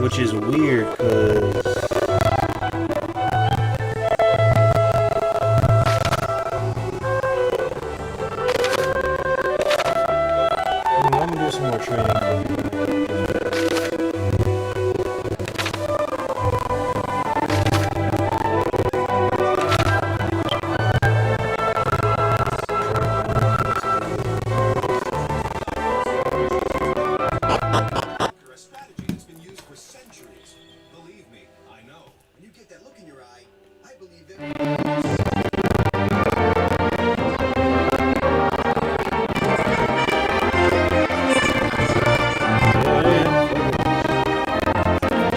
which is weird because I'm gonna do some more training.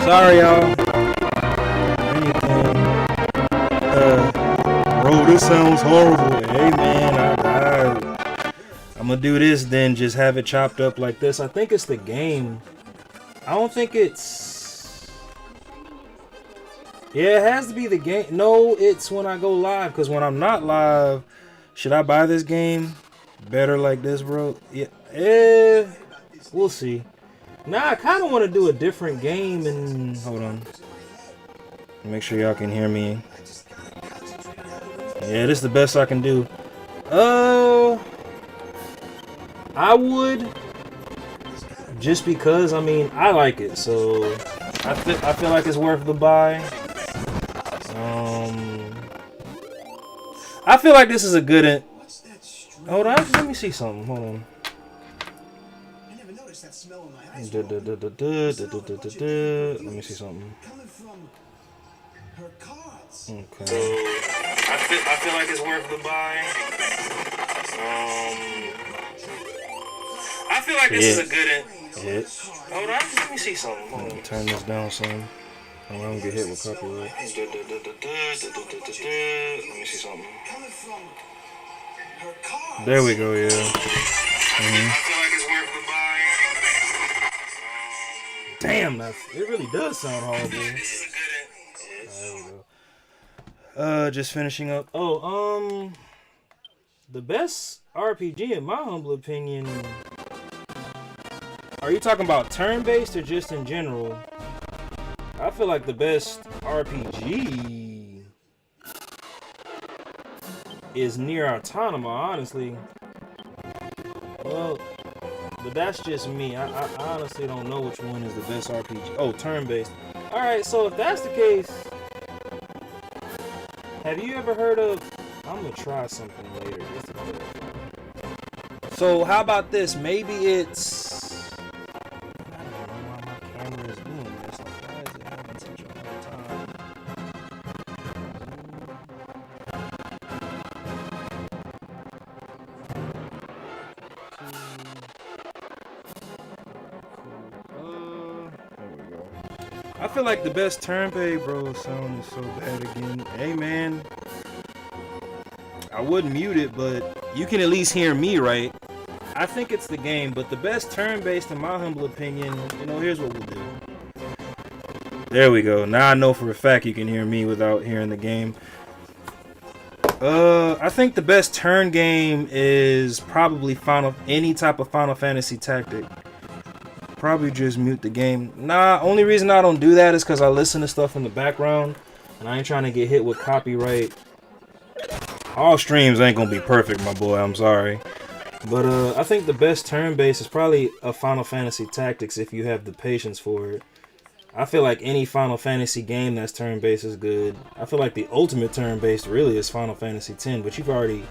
Sorry, y'all. Anything. Bro, this sounds horrible. Hey, man, I'm gonna do this, then just have it chopped up like this. I think it's the game. I don't think it's. Yeah, it has to be the game. No, it's when I go live. Because when I'm not live, should I buy this game? Better like this, bro? Yeah, we'll see. Nah, I kind of want to do a different game and... Hold on. Make sure y'all can hear me. Yeah, this is the best I can do. I would... Just because, I mean, I like it. So, I feel like it's worth the buy. I feel like this is a good... Hold on, let me see something. Hold on. Let me see something. Okay. I feel like it's worth the buy. I feel like this is a good. Hold on, let me see something. Hold on. Turn this down some. I don't get hit with copyright. Let me see something. There we go. Yeah. I feel like it's worth the buy. Damn, it really does sound horrible. There we go. Just finishing up. The best RPG, in my humble opinion. Are you talking about turn-based or just in general? I feel like the best RPG is Nier Automata, honestly. Well. But that's just me. I honestly don't know which one is the best RPG. Oh, turn-based. Alright, so if that's the case, have you ever heard of... I'm going to try something later. So, how about this? Maybe it's... I don't know why my camera is doing this. Like, why is it having such a hard time? I feel like the best turn-based, bro. Sound is so bad again. Hey, man. I wouldn't mute it, but you can at least hear me, right? I think it's the game, but the best turn-based, in my humble opinion, here's what we'll do. There we go. Now I know for a fact you can hear me without hearing the game. I think the best turn game is probably any type of Final Fantasy Tactic. Probably just mute the game. Nah, only reason I don't do that is because I listen to stuff in the background, and I ain't trying to get hit with copyright. All streams ain't gonna be perfect, my boy. I'm sorry. But I think the best turn-based is probably a Final Fantasy Tactics if you have the patience for it. I feel like any Final Fantasy game that's turn-based is good. I feel like the ultimate turn-based really is Final Fantasy X, but you've already...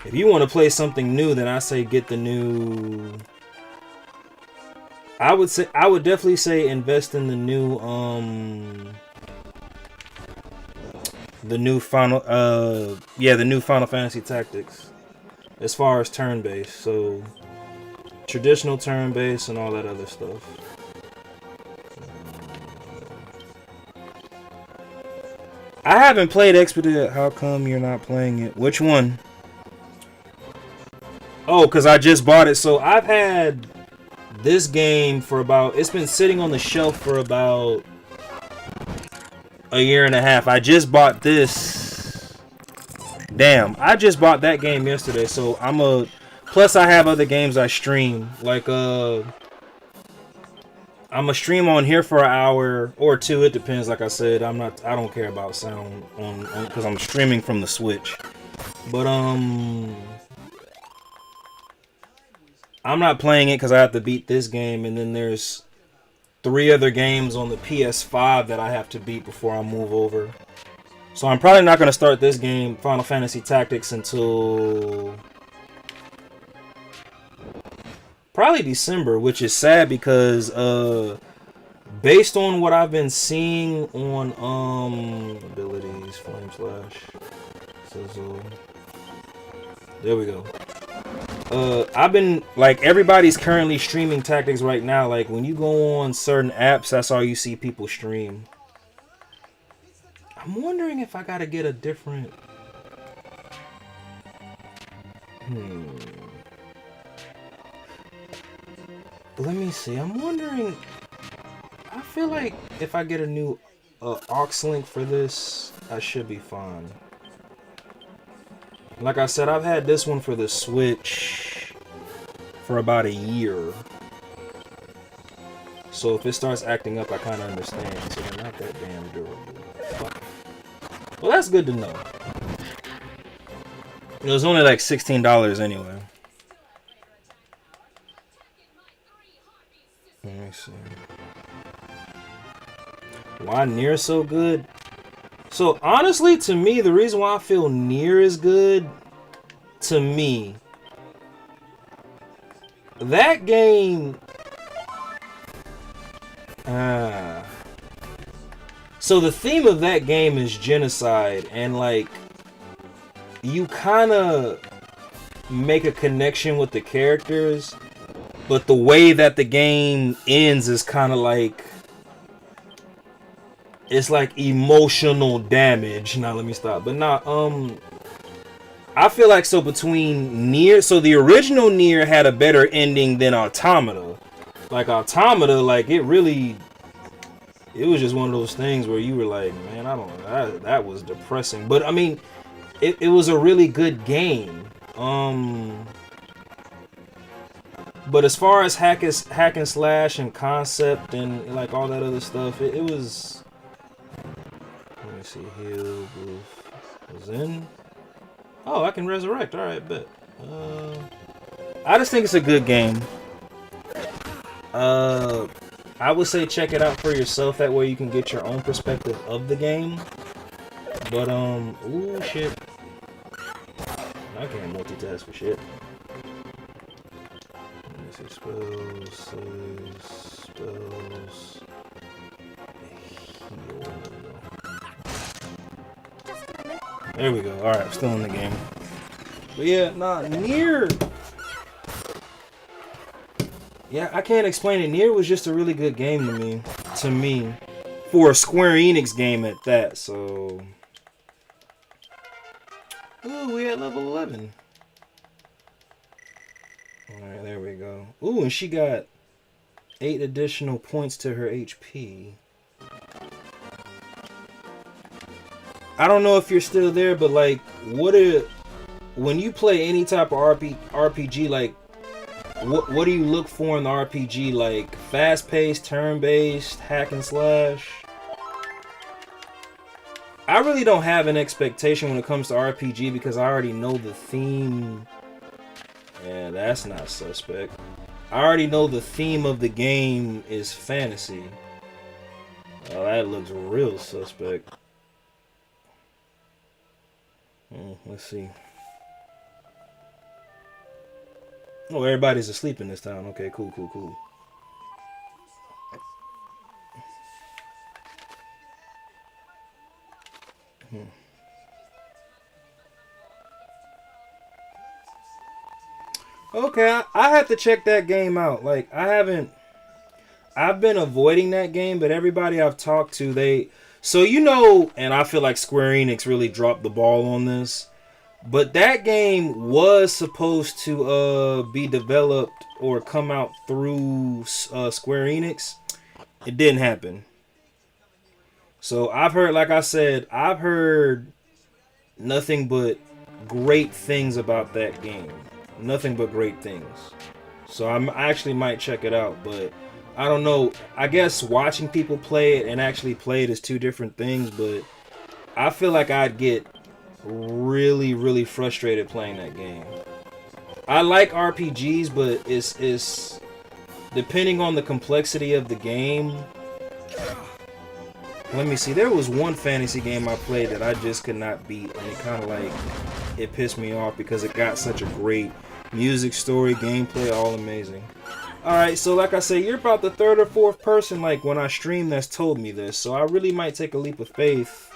If you want to play something new, then I say get the new... I would definitely say invest in the new Final Fantasy Tactics as far as turn-based. So traditional turn-based and all that other stuff. I haven't played Expedited. How come you're not playing it? Which one? Oh, because I just bought it. So I've had this game for about... It's been sitting on the shelf for about a year and a half. I just bought this. Damn, I just bought that game yesterday. So Plus I have other games I stream. Like, I'm gonna stream on here for an hour or two. It depends. Like I said, I don't care about sound on because I'm streaming from the Switch. But I'm not playing it because I have to beat this game, and then there's 3 other games on the PS5 that I have to beat before I move over. So I'm probably not gonna start this game, Final Fantasy Tactics, until probably December, which is sad because based on what I've been seeing on abilities, flame slash, sizzle. There we go. I've been like everybody's currently streaming Tactics right now. Like when you go on certain apps, that's all you see people stream. I'm wondering if I gotta get a different. Let me see. I'm wondering. I feel like if I get a new aux link for this, I should be fine. Like I said, I've had this one for the Switch for about a year. So if it starts acting up, I kind of understand. So they're not that damn durable. Fuck. Well, that's good to know. It was only like $16 anyway. Let me see. Why Nier so good? So honestly, to me, the reason why I feel Nier is good, to me, that game. So the theme of that game is genocide, and like you kind of make a connection with the characters, but the way that the game ends is kind of like. It's like emotional damage. Now let me stop. But I feel like so between Nier, so the original Nier had a better ending than Automata. Like Automata, like it was just one of those things where you were like, man, that was depressing. But I mean, it was a really good game. But as far as hack and slash and concept and like all that other stuff, it was. Let me see, heal, boof, Zen. Oh, I can resurrect. All right, bet. I just think it's a good game. I would say check it out for yourself. That way you can get your own perspective of the game. But ooh shit, I can't multitask for shit. Let me see, spells. Heal. There we go. Alright, I'm still in the game. But yeah, Nier. Yeah, I can't explain it. Nier was just a really good game to me. For a Square Enix game at that, so. Ooh, we at level 11. Alright, there we go. Ooh, and she got 8 additional points to her HP. I don't know if you're still there, but like, when you play any type of RPG, like, what do you look for in the RPG? Like, fast-paced, turn-based, hack and slash? I really don't have an expectation when it comes to RPG because I already know the theme. Yeah, that's not suspect. I already know the theme of the game is fantasy. Oh, that looks real suspect. Let's see. Oh, everybody's asleep in this town. Okay, cool. Okay, I have to check that game out. Like, I've been avoiding that game, but everybody I've talked to, so and I feel like Square Enix really dropped the ball on this. But that game was supposed to be developed or come out through Square Enix. It didn't happen. So I've heard, like I said, I've heard nothing but great things about that game. Nothing but great things. So I actually might check it out. But I don't know. I guess watching people play it and actually play it is two different things, but I feel like I'd get really, really frustrated playing that game. I like RPGs, but it's depending on the complexity of the game. Let me see. There was one fantasy game I played that I just could not beat, and it kind of like it pissed me off because it got such a great music, story, gameplay, all amazing. All right, so like I said, you're about the third or fourth person like when I stream that's told me this, so I really might take a leap of faith,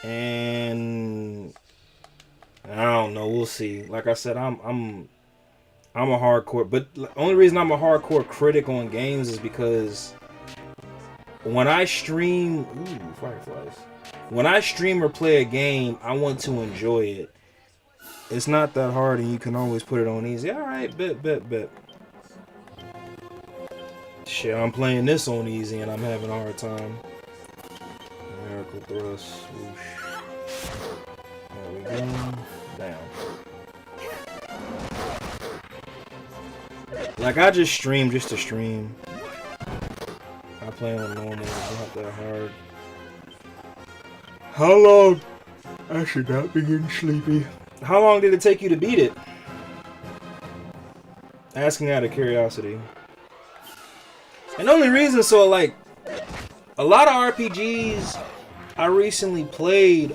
and I don't know. We'll see. Like I said, I'm a hardcore, but the only reason I'm a hardcore critic on games is because when I stream, ooh, fireflies. When I stream or play a game, I want to enjoy it. It's not that hard, and you can always put it on easy. All right, bet. Shit, I'm playing this on easy, and I'm having a hard time. Miracle thrust. Whoosh. There we go. Down. Like, I just stream just to stream. I play on normal, it's not that hard. How long? I should not be getting sleepy. How long did it take you to beat it? Asking out of curiosity. And the only reason, so like, a lot of RPGs I recently played,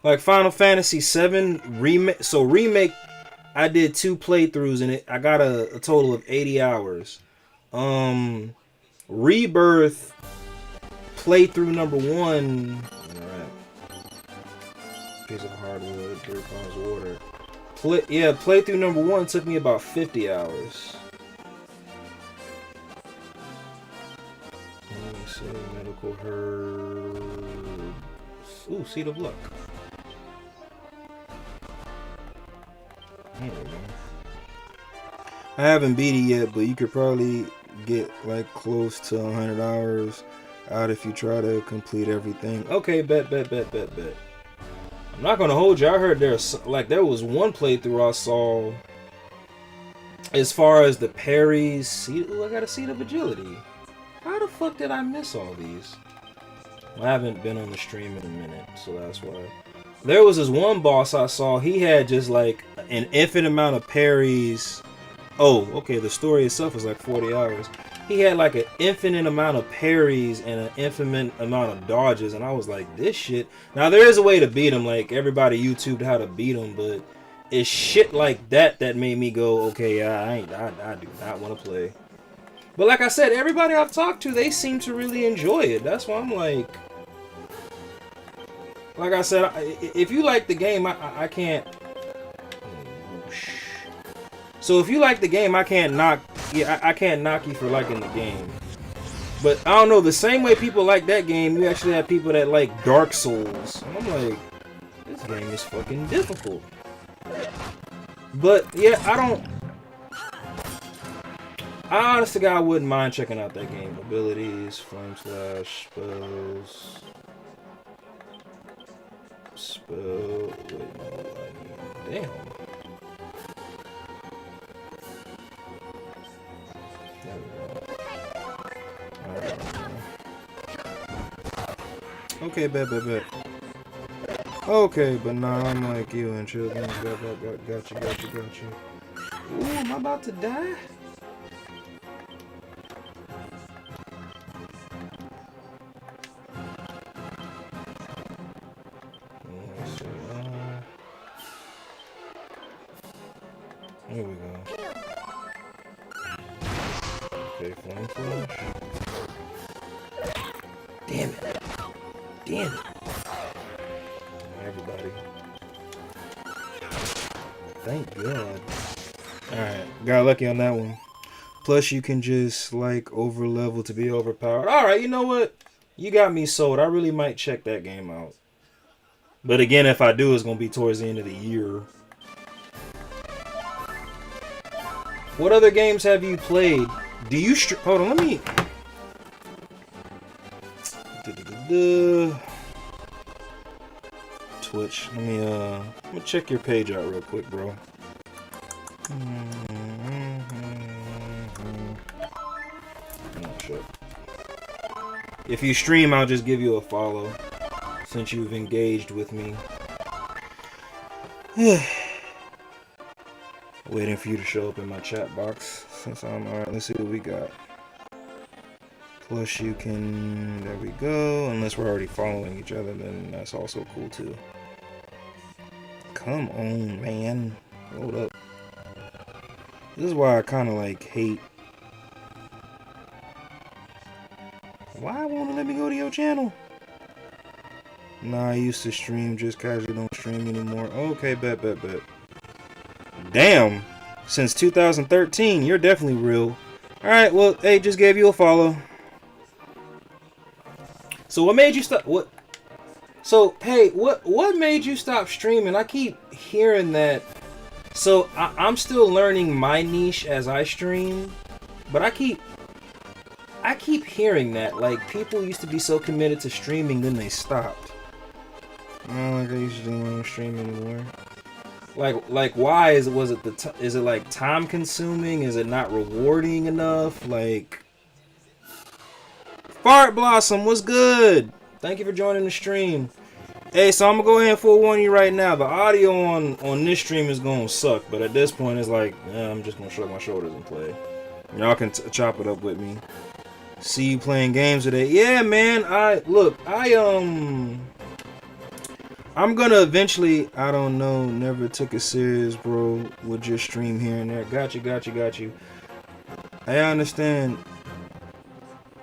like Final Fantasy VII Remake. So Remake, I did 2 playthroughs in it. I got a total of 80 hours. Rebirth playthrough number 1. Alright. Piece of hardwood, 3 pounds of water. Playthrough number 1 took me about 50 hours. Let me see, medical herbs. Ooh, seed of luck. There we go. I haven't beat it yet, but you could probably get like close to 100 hours out if you try to complete everything. Okay, bet. I'm not gonna hold you. I heard there was one playthrough I saw as far as the parries. Ooh, I got a seed of agility. How the fuck did I miss all these? I haven't been on the stream in a minute, so that's why. There was this one boss I saw. He had just like an infinite amount of parries. Oh, okay, the story itself is like 40 hours. He had like an infinite amount of parries and an infinite amount of dodges, and I was like, this shit. Now, there is a way to beat him, like, everybody YouTubed how to beat him, but it's shit like that that made me go, okay, I do not want to play. But like I said, everybody I've talked to, they seem to really enjoy it. That's why I'm like I said, if you like the game, I can't. So if you like the game, I can't knock you for liking the game. But I don't know, the same way people like that game, you actually have people that like Dark Souls. And I'm like, this game is fucking difficult. But yeah, I honestly, God, wouldn't mind checking out that game. Abilities, flame slash, spells. Wait, no, damn. Okay, bet. Okay, but nah, I'm like you and children. Got you. Ooh, am I about to die? Here we go. Okay, flame flash. Damn it. Everybody. Thank God. Alright, got lucky on that one. Plus you can just like over level to be overpowered. Alright, you know what? You got me sold. I really might check that game out. But again, if I do, it's gonna be towards the end of the year. What other games have you played? Do you hold on, let me Twitch. Let me check your page out real quick, bro. membership. If you stream, I'll just give you a follow since you've engaged with me. Waiting for you to show up in my chat box since I'm alright. Let's see what we got. Plus you can, there we go. Unless we're already following each other, then that's also cool too. Come on, man. Hold up. This is why I kind of like hate. Why won't it let me go to your channel? Nah, I used to stream, just casually don't stream anymore. Okay, bet. Damn. Since 2013, you're definitely real. Alright, well, hey, just gave you a follow. So what made you stop? What? So hey, what made you stop streaming? I keep hearing that. So I'm still learning my niche as I stream, but I keep hearing that like people used to be so committed to streaming, then they stopped. I don't like I used to do stream anymore. Like why is it like time consuming? Is it not rewarding enough? Like. Fart Blossom, what's good? Thank you for joining the stream. Hey, so I'm gonna go ahead and forewarn you right now. The audio on this stream is gonna suck, but at this point, it's like I'm just gonna shrug my shoulders and play. Y'all can chop it up with me. See you playing games today. Yeah, man. I'm gonna eventually. I don't know. Never took it serious, bro. We'll just stream here and there. Got you. I understand.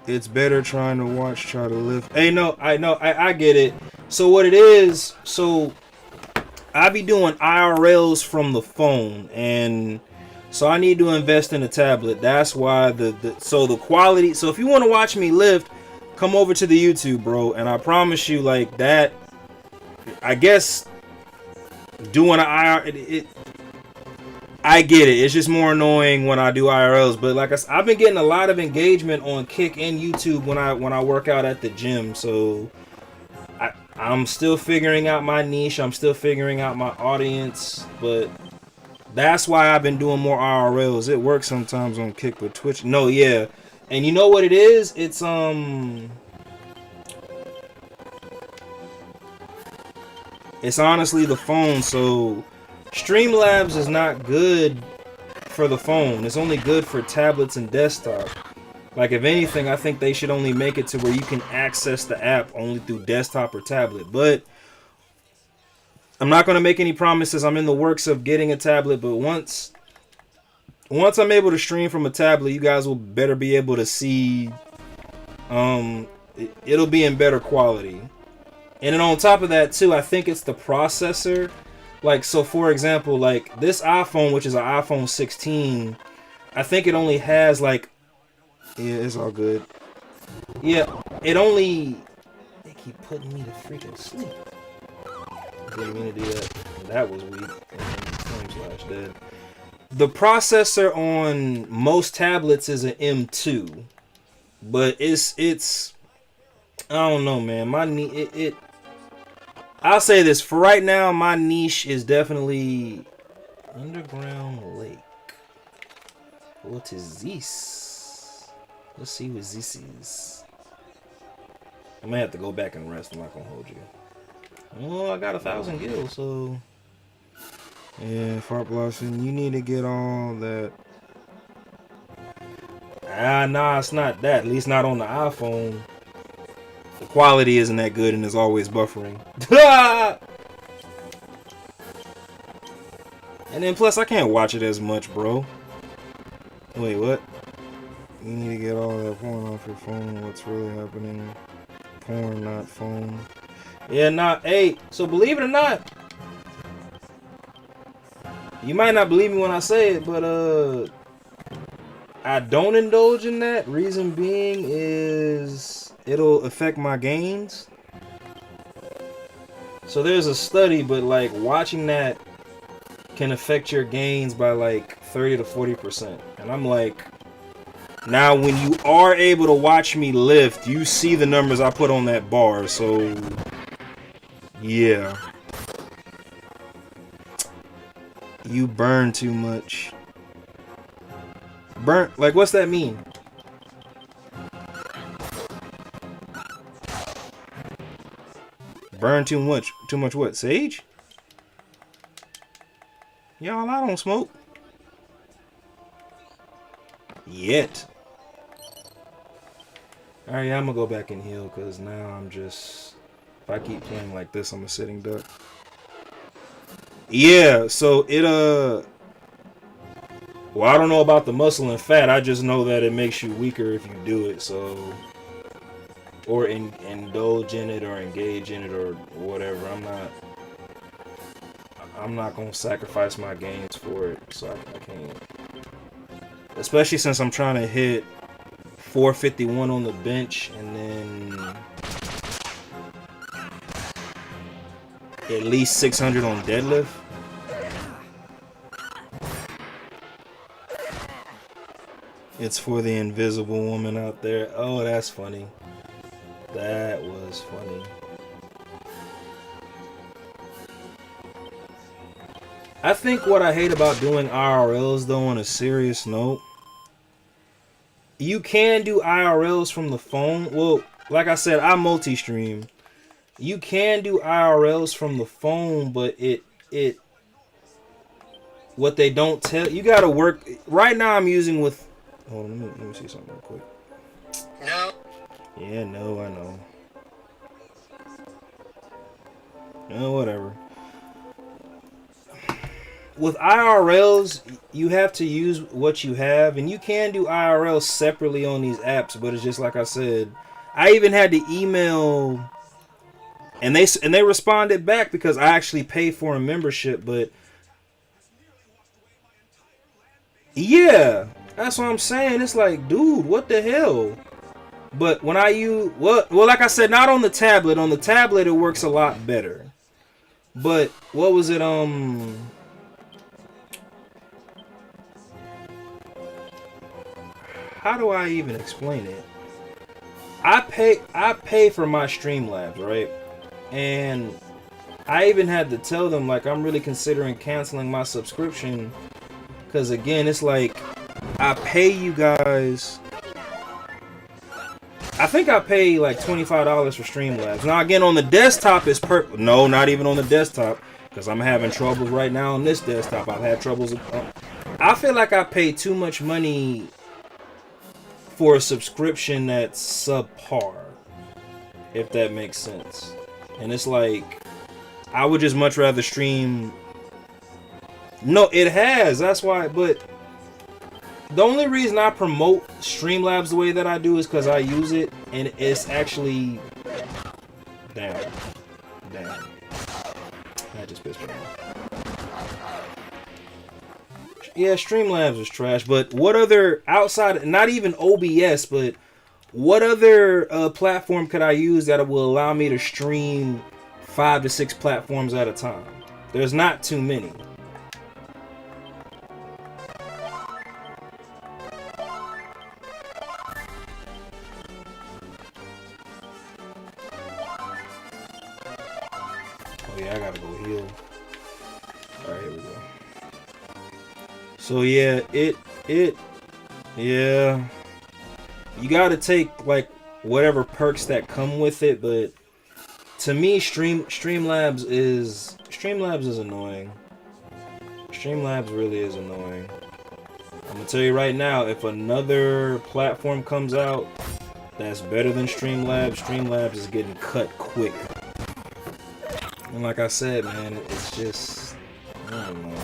It's better trying to watch, try to live. Hey, no, I get it. So what it is, so I be doing IRLs from the phone, and so I need to invest in a tablet. That's why the quality. So if you want to watch me lift, come over to the YouTube, bro. And I promise you, like that. I guess doing an IRL, I get it. It's just more annoying when I do IRLs. But like I've been getting a lot of engagement on Kick and YouTube when I work out at the gym. So I'm still figuring out my niche. I'm still figuring out my audience. But that's why I've been doing more IRLs. It works sometimes on Kick, but Twitch. No, yeah. And you know what it is? It's honestly the phone. So Streamlabs is not good for the phone. It's only good for tablets and desktop. Like, if anything, I think they should only make it to where you can access the app only through desktop or tablet. But I'm not going to make any promises. I'm in the works of getting a tablet, but once I'm able to stream from a tablet, you guys will better be able to see. It'll be in better quality. And then on top of that, too, I think it's the processor. Like, so for example, like this iPhone, which is an iPhone 16, I think it only has like, yeah, it's all good. Yeah, they keep putting me to freaking sleep. Didn't mean to do that. That was weak. Dead. The processor on most tablets is an M2, but it's I don't know, man. I'll say this for right now. My niche is definitely Underground Lake. What is this? Let's see what this is. I may have to go back and rest. I'm not gonna hold you. Oh, I got 1,000 gills, so yeah, Fart Blossom, you need to get all that. Nah, it's not that. At least not on the iPhone. The quality isn't that good and is always buffering. And then plus I can't watch it as much, bro. Wait, what? You need to get all that porn off your phone. What's really happening? Porn, not phone. Yeah, nah, hey, so believe it or not, you might not believe me when I say it, but I don't indulge in that. Reason being is it'll affect my gains. So there's a study, but like watching that can affect your gains by like 30 to 40%. And I'm like, now when you are able to watch me lift, you see the numbers I put on that bar. So yeah, you burn too much. Burn, like, what's that mean? Burn too much. Too much what? Sage? Y'all, I don't smoke. Yet. Alright, yeah, I'm gonna go back and heal because now I'm just... If I keep playing like this, I'm a sitting duck. Yeah, so it, well, I don't know about the muscle and fat. I just know that it makes you weaker if you do it, so... Or indulge in it or engage in it or whatever. I'm not gonna sacrifice my gains for it, so I can't. Especially since I'm trying to hit 451 on the bench and then at least 600 on deadlift. It's for the invisible woman out there. Oh, that's funny. That was funny. I think what I hate about doing IRLs, though, on a serious note, you can do IRLs from the phone. Well, like I said, I multi-stream. You can do IRLs from the phone, but what they don't tell you gotta work. Right now, I'm using with. Hold on, let me see something real quick. No. Yeah, no, I know. No, whatever. With IRLs, you have to use what you have, and you can do IRLs separately on these apps, but it's just like I said. I even had to email, and they responded back because I actually pay for a membership, but yeah, that's what I'm saying. It's like, dude, what the hell? But when I use, well, like I said, not on the tablet. On the tablet, it works a lot better. But what was it? How do I even explain it? I pay for my Streamlabs, right? And I even had to tell them, like, I'm really considering canceling my subscription. Because, again, it's like, I pay you guys... I think I pay, like, $25 for Streamlabs. Now, again, on the desktop, it's No, not even on the desktop. Because I'm having troubles right now on this desktop. I've had troubles... I feel like I pay too much money for a subscription that's subpar. If that makes sense. And it's like... I would just much rather stream... No, it has. That's why. But the only reason I promote Streamlabs the way that I do is because I use it, and it's actually... Damn. That just pissed me off. Yeah, Streamlabs is trash. But what other outside, not even OBS, but what other platform could I use that will allow me to stream 5 to 6 platforms at a time? There's not too many. Oh yeah, I gotta go heal. Alright, here we go. So yeah, yeah. You gotta take like whatever perks that come with it, but to me, Streamlabs is annoying. Streamlabs really is annoying. I'm gonna tell you right now, if another platform comes out that's better than Streamlabs, Streamlabs is getting cut quick. And like I said, man, it's just, I don't know.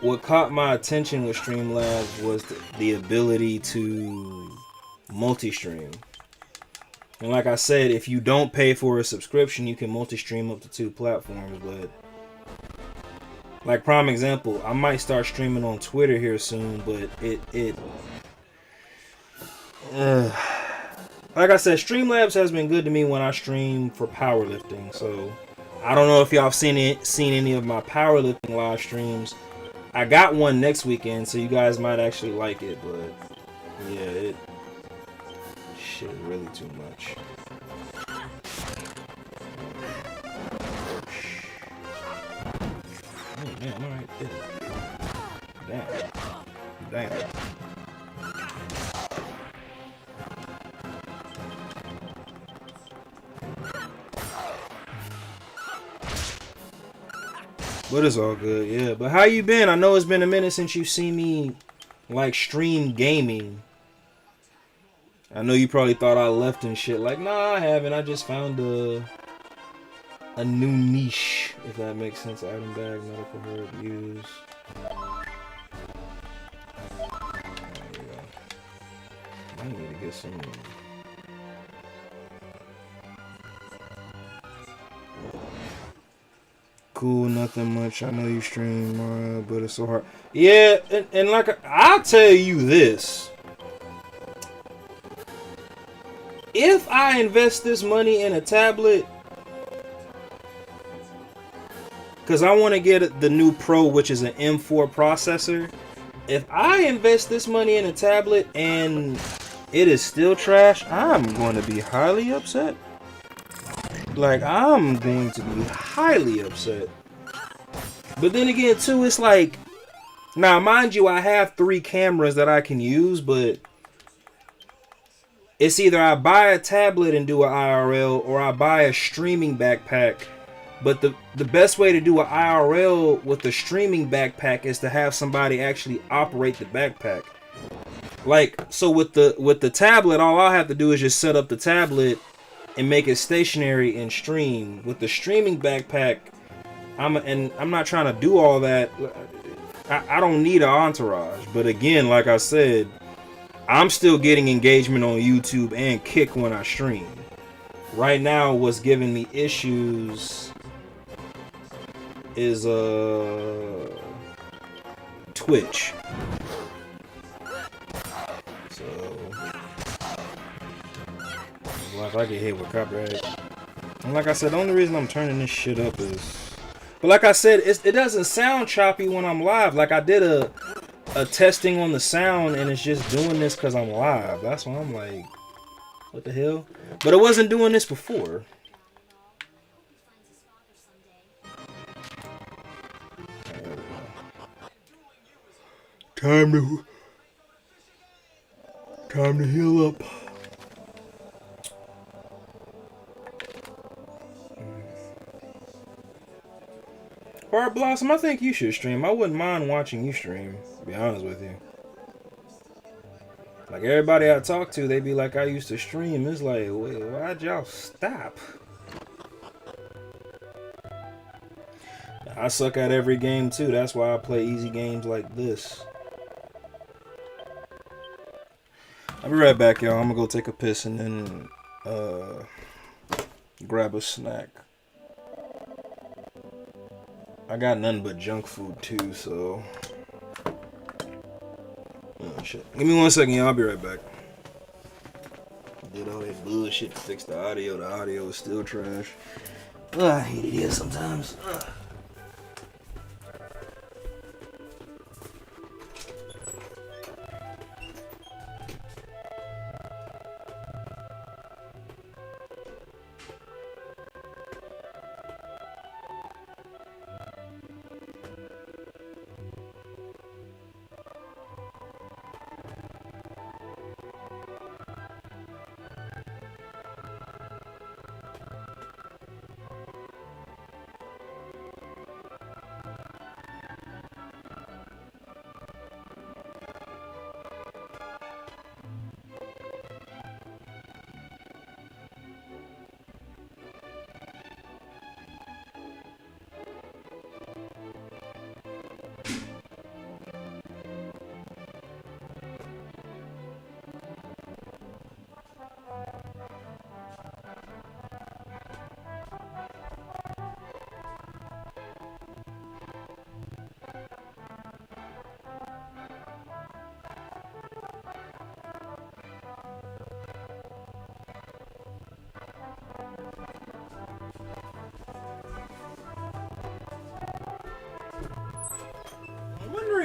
What caught my attention with Streamlabs was the ability to multi-stream. And like I said, if you don't pay for a subscription, you can multi-stream up to 2 platforms. But like prime example, I might start streaming on Twitter here soon, but like I said, Streamlabs has been good to me when I stream for powerlifting. So I don't know if y'all have seen any of my powerlifting live streams. I got one next weekend, so you guys might actually like it. But yeah, shit, really too much. Oh damn! All right, damn. But it's all good, yeah. But how you been? I know it's been a minute since you've seen me like stream gaming. I know you probably thought I left and shit. Like, nah, I haven't. I just found a new niche, if that makes sense. Item bag, medical herb use. There you go. I need to get some. Cool, nothing much. I know you stream, but it's so hard. Yeah, and like I'll tell you this: if I invest this money in a tablet, because I want to get the new Pro, which is an M4 processor. If I invest this money in a tablet and it is still trash, I'm going to be highly upset. Like, I'm going to be highly upset. But then again, too, it's like, now, mind you, I have 3 cameras that I can use, but it's either I buy a tablet and do an IRL, or I buy a streaming backpack. But the best way to do an IRL with the streaming backpack is to have somebody actually operate the backpack. Like, so with the tablet, all I have to do is just set up the tablet and make it stationary and stream. With the streaming backpack, I'm not trying to do all that. I don't need an entourage. But again, like I said, I'm still getting engagement on YouTube and Kick when I stream. Right now, what's giving me issues is Twitch. So, if I get hit with copyright, and like I said, the only reason I'm turning this shit up is, but like I said, it doesn't sound choppy when I'm live. Like I did a testing on the sound, and it's just doing this because I'm live. That's why I'm like, what the hell? But it wasn't doing this before. Time to heal up. Bar Blossom, I think you should stream. I wouldn't mind watching you stream, to be honest with you. Like everybody I talk to, they be like, I used to stream. It's like, wait, why'd y'all stop? I suck at every game too. That's why I play easy games like this. I'll be right back, y'all. I'm gonna go take a piss and then grab a snack. I got nothing but junk food too, so. Oh shit. Give me 1 second, y'all. I'll be right back. Did all that bullshit to fix the audio. The audio is still trash. Ugh, I hate it here sometimes. Ugh.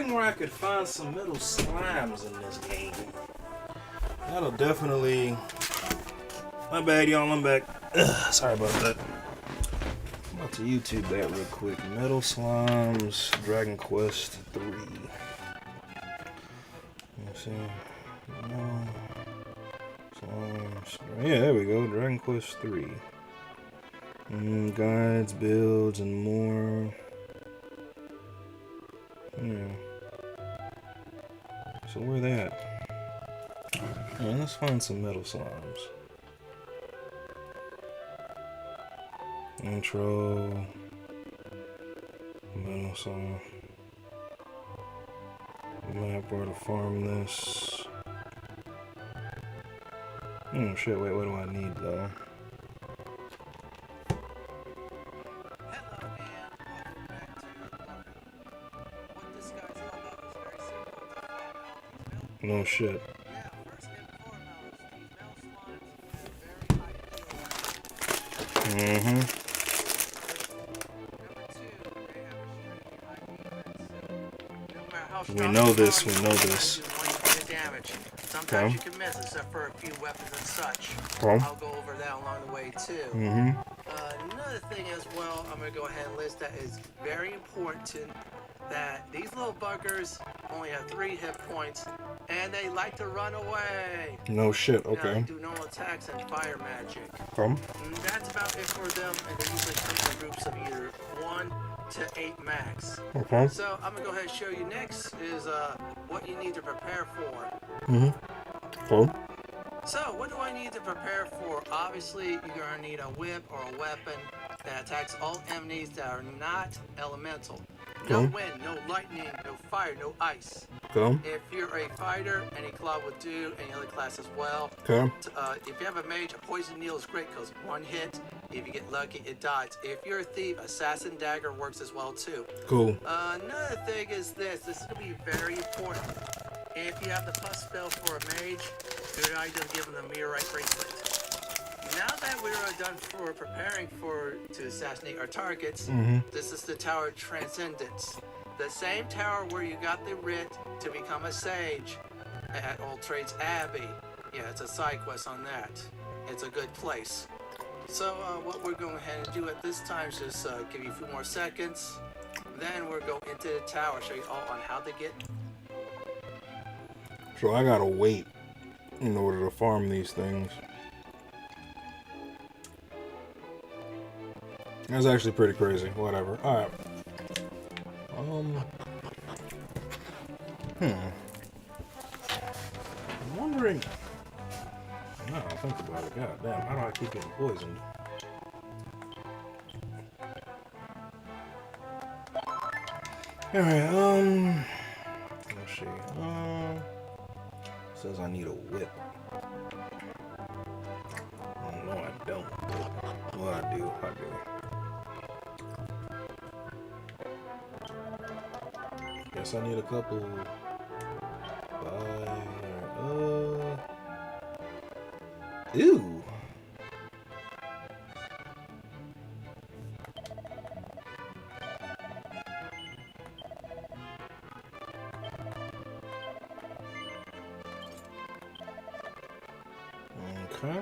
Where I could find some metal slimes in this game. That'll definitely. My bad, y'all. I'm back. Ugh, sorry about that. I'm about to YouTube that real quick. Metal slimes, Dragon Quest 3. Let's see. No. Slimes. Yeah, there we go. Dragon Quest 3. Guides, builds, and more. Yeah. So where they at? Yeah, let's find some metal slimes. Intro. Metal slime. Map where to farm this. Oh shit, wait, what do I need though? No shit. Mm-hmm. We know this, we know this. Sometimes you can miss, except for a few weapons and such. I'll go over that along the way too. Mm-hmm. Another thing as well, I'm going to go ahead and list that is very important, that these little buggers only have 3 hit points, and they like to run away. No shit, okay. They do normal attacks and fire magic. That's about it for them, and they usually come in groups of either 1 to 8 max. Okay. So I'm going to go ahead and show you next is what you need to prepare for. Mm-hmm. Cool. So, what do I need to prepare for? Obviously, you're going to need a whip or a weapon that attacks all enemies that are not elemental. No wind, no lightning, no fire, no ice. If you're a fighter, any claw would do, any other class as well. If you have a mage, a poison needle is great because 1 hit. If you get lucky, it dies. If you're a thief, assassin dagger works as well too. Cool. Another thing is this. This is going to be very important. If you have the plus spell for a mage, good idea to give them the Mirrorite bracelet. Now that we're done for preparing to assassinate our targets, this is the Tower of Transcendence. The same tower where you got the writ to become a sage at Old Trades Abbey. Yeah, it's a side quest on that. It's a good place. So what we're going ahead and do at this time is just give you a few more seconds. Then we'll go into the tower, show you all on how to get. So I gotta wait in order to farm these things. That's actually pretty crazy. Whatever. Alright. I'm wondering. Now I think about it. God damn, how do I keep getting poisoned? Alright, let's see. Says I need a whip. Oh, no, I don't. Well, I do. Guess I need a couple. Ew. Okay.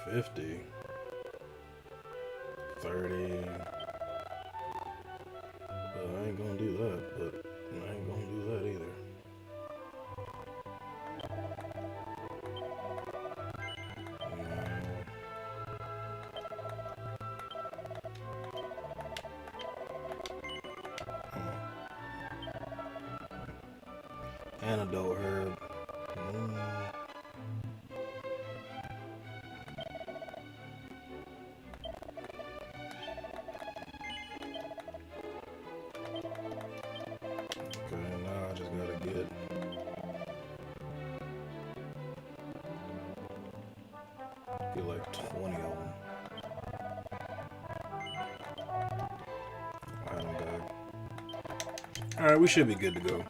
$50. $30. I ain't gonna do that, but I ain't gonna do that either. Antidote herb. Okay, now I just gotta get like 20 of them. Alright, we should be good to go.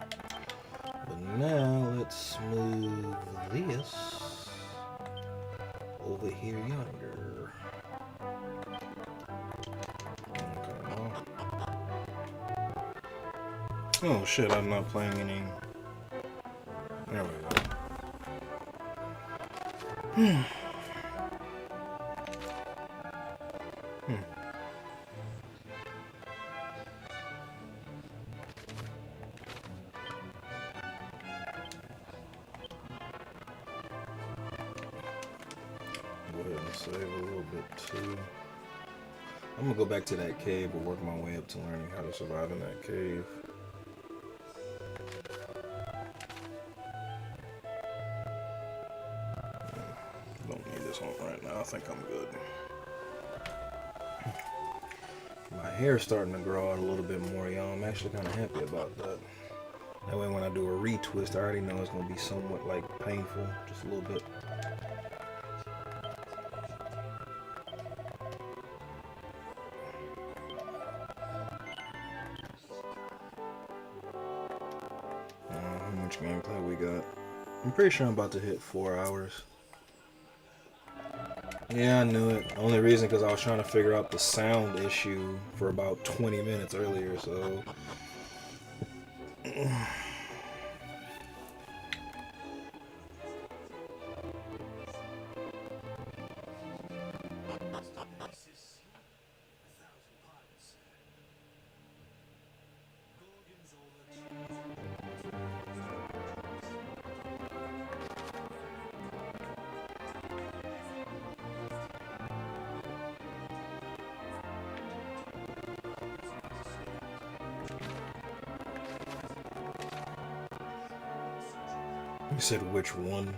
But now let's move this over here yonder. Okay. Oh shit, I'm not playing any. There we go. Save a little bit too. I'm gonna go back to that cave and work my way up to learning how to survive in that cave. Don't need this one right now. I think I'm good. My hair's starting to grow out a little bit more, y'all. I'm actually kind of happy about that. That way when I do a retwist, I already know it's going to be somewhat like painful, just a little bit. How much gameplay we got? I'm pretty sure I'm about to hit 4 hours. Yeah, I knew it. Only reason because I was trying to figure out the sound issue for about 20 minutes earlier, so... You said which one?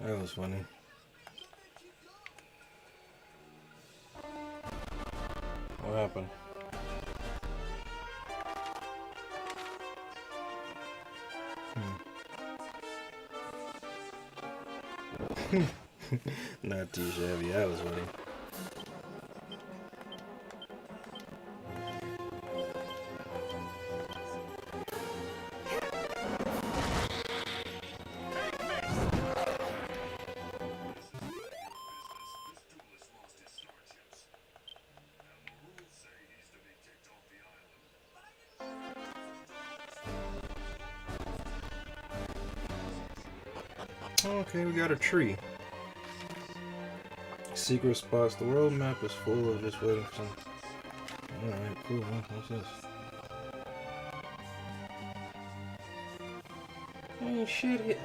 That was funny. What happened? Not too shabby. That was funny. Okay, we got a tree. Secret spots. The world map is full of just waiting for some. Alright, cool. What's this? Oh shit.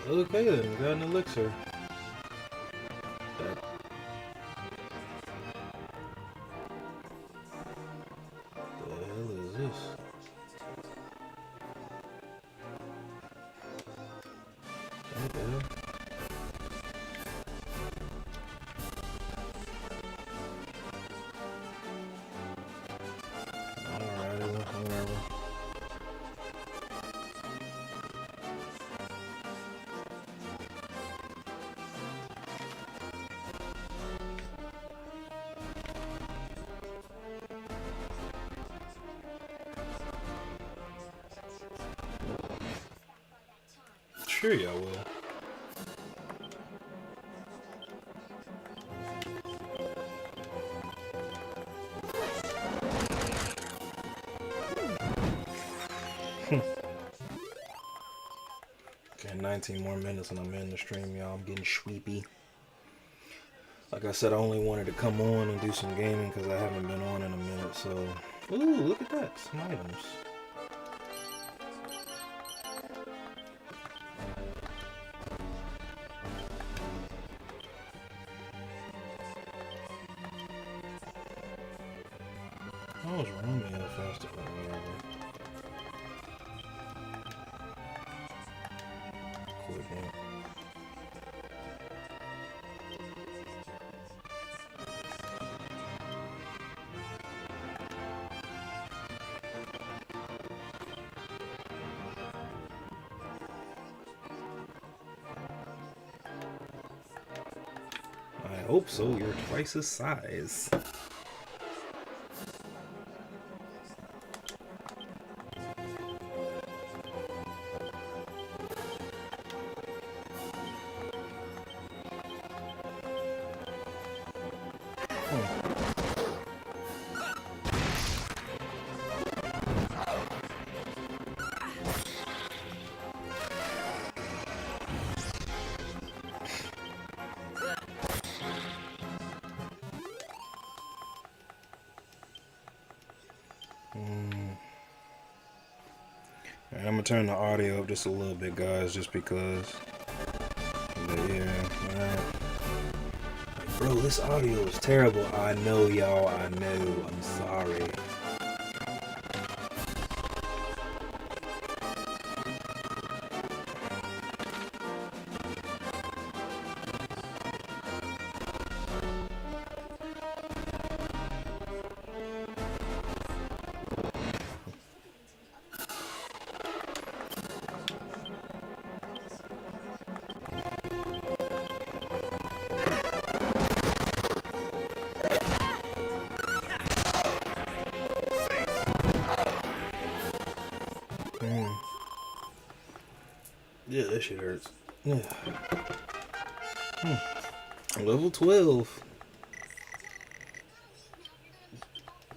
Okay then, we got an elixir. That. The hell is this? What the hell? Alrighty, whatever. Sure, y'all will. Okay, 19 more minutes and I'm in the stream, y'all. I'm getting sleepy. Like I said, I only wanted to come on and do some gaming because I haven't been on in a minute. So, ooh, look at that, some items. I was running faster than me. Quit game. I hope so. You're twice his size. Alright, I'm gonna turn the audio up just a little bit, guys, just because. But yeah, man. Like, bro, this audio is terrible. I know, y'all. I know. I'm sorry. Yeah, that shit hurts. Yeah. Level 12.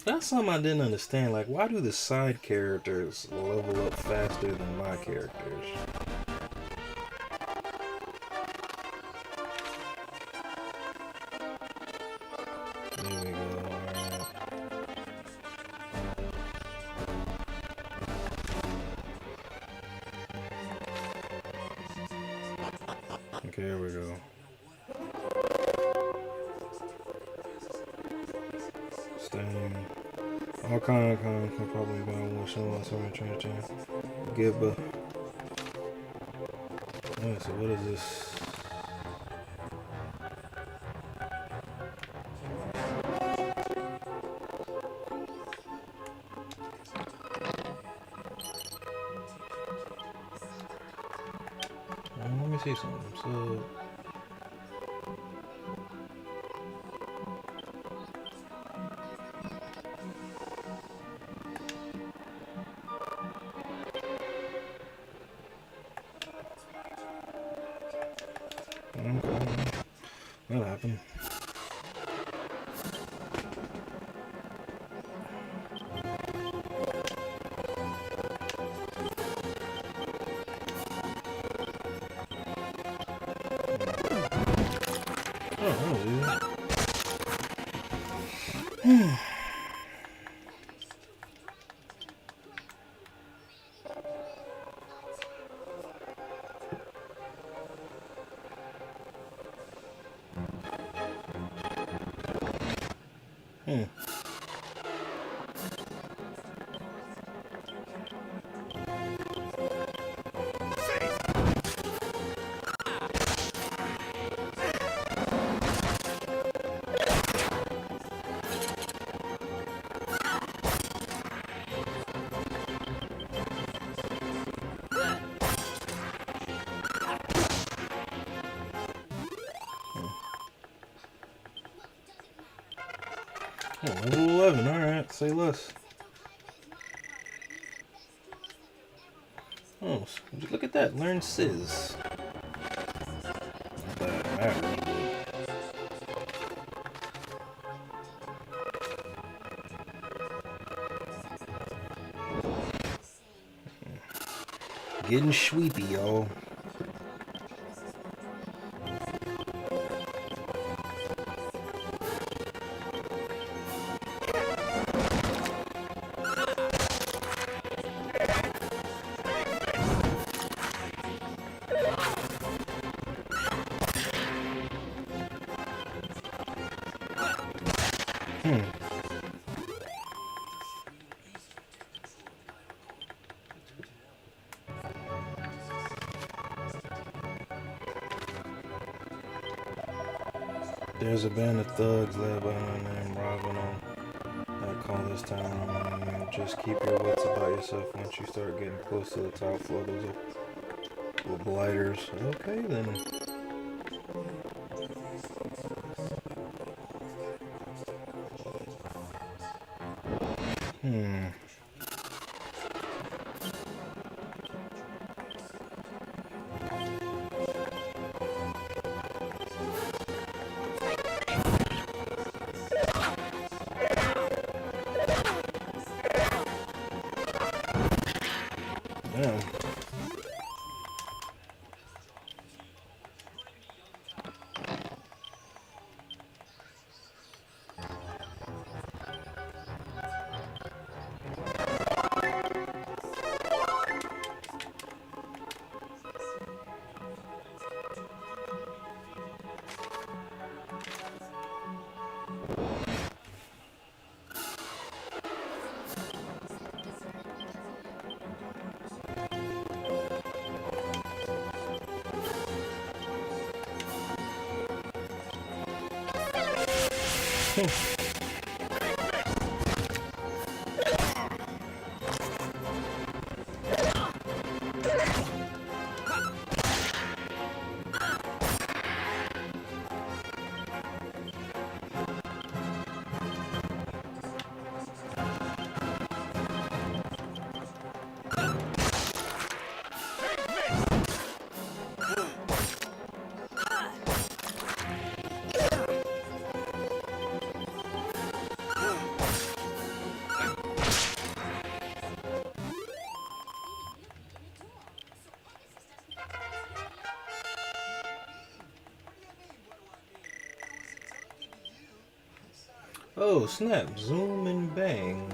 That's something I didn't understand. Like, why do the side characters level up faster than my characters? There we go. Alright. Okay, here we go. Stain. All kind of can probably buy one show on some change. Give a. Alright, so what is this? Let me see something. So. Okay. That happened. Oh, level 11, alright, say less. Oh, look at that, learn Sizz. Not bad, that really good. Getting sweepy, y'all. There's a band of thugs led by a man named Robin that call this town. Just keep your wits about yourself. Once you start getting close to the top floor, those are blighters. Okay, then. Damn. Oh, snap. Zoom and bang.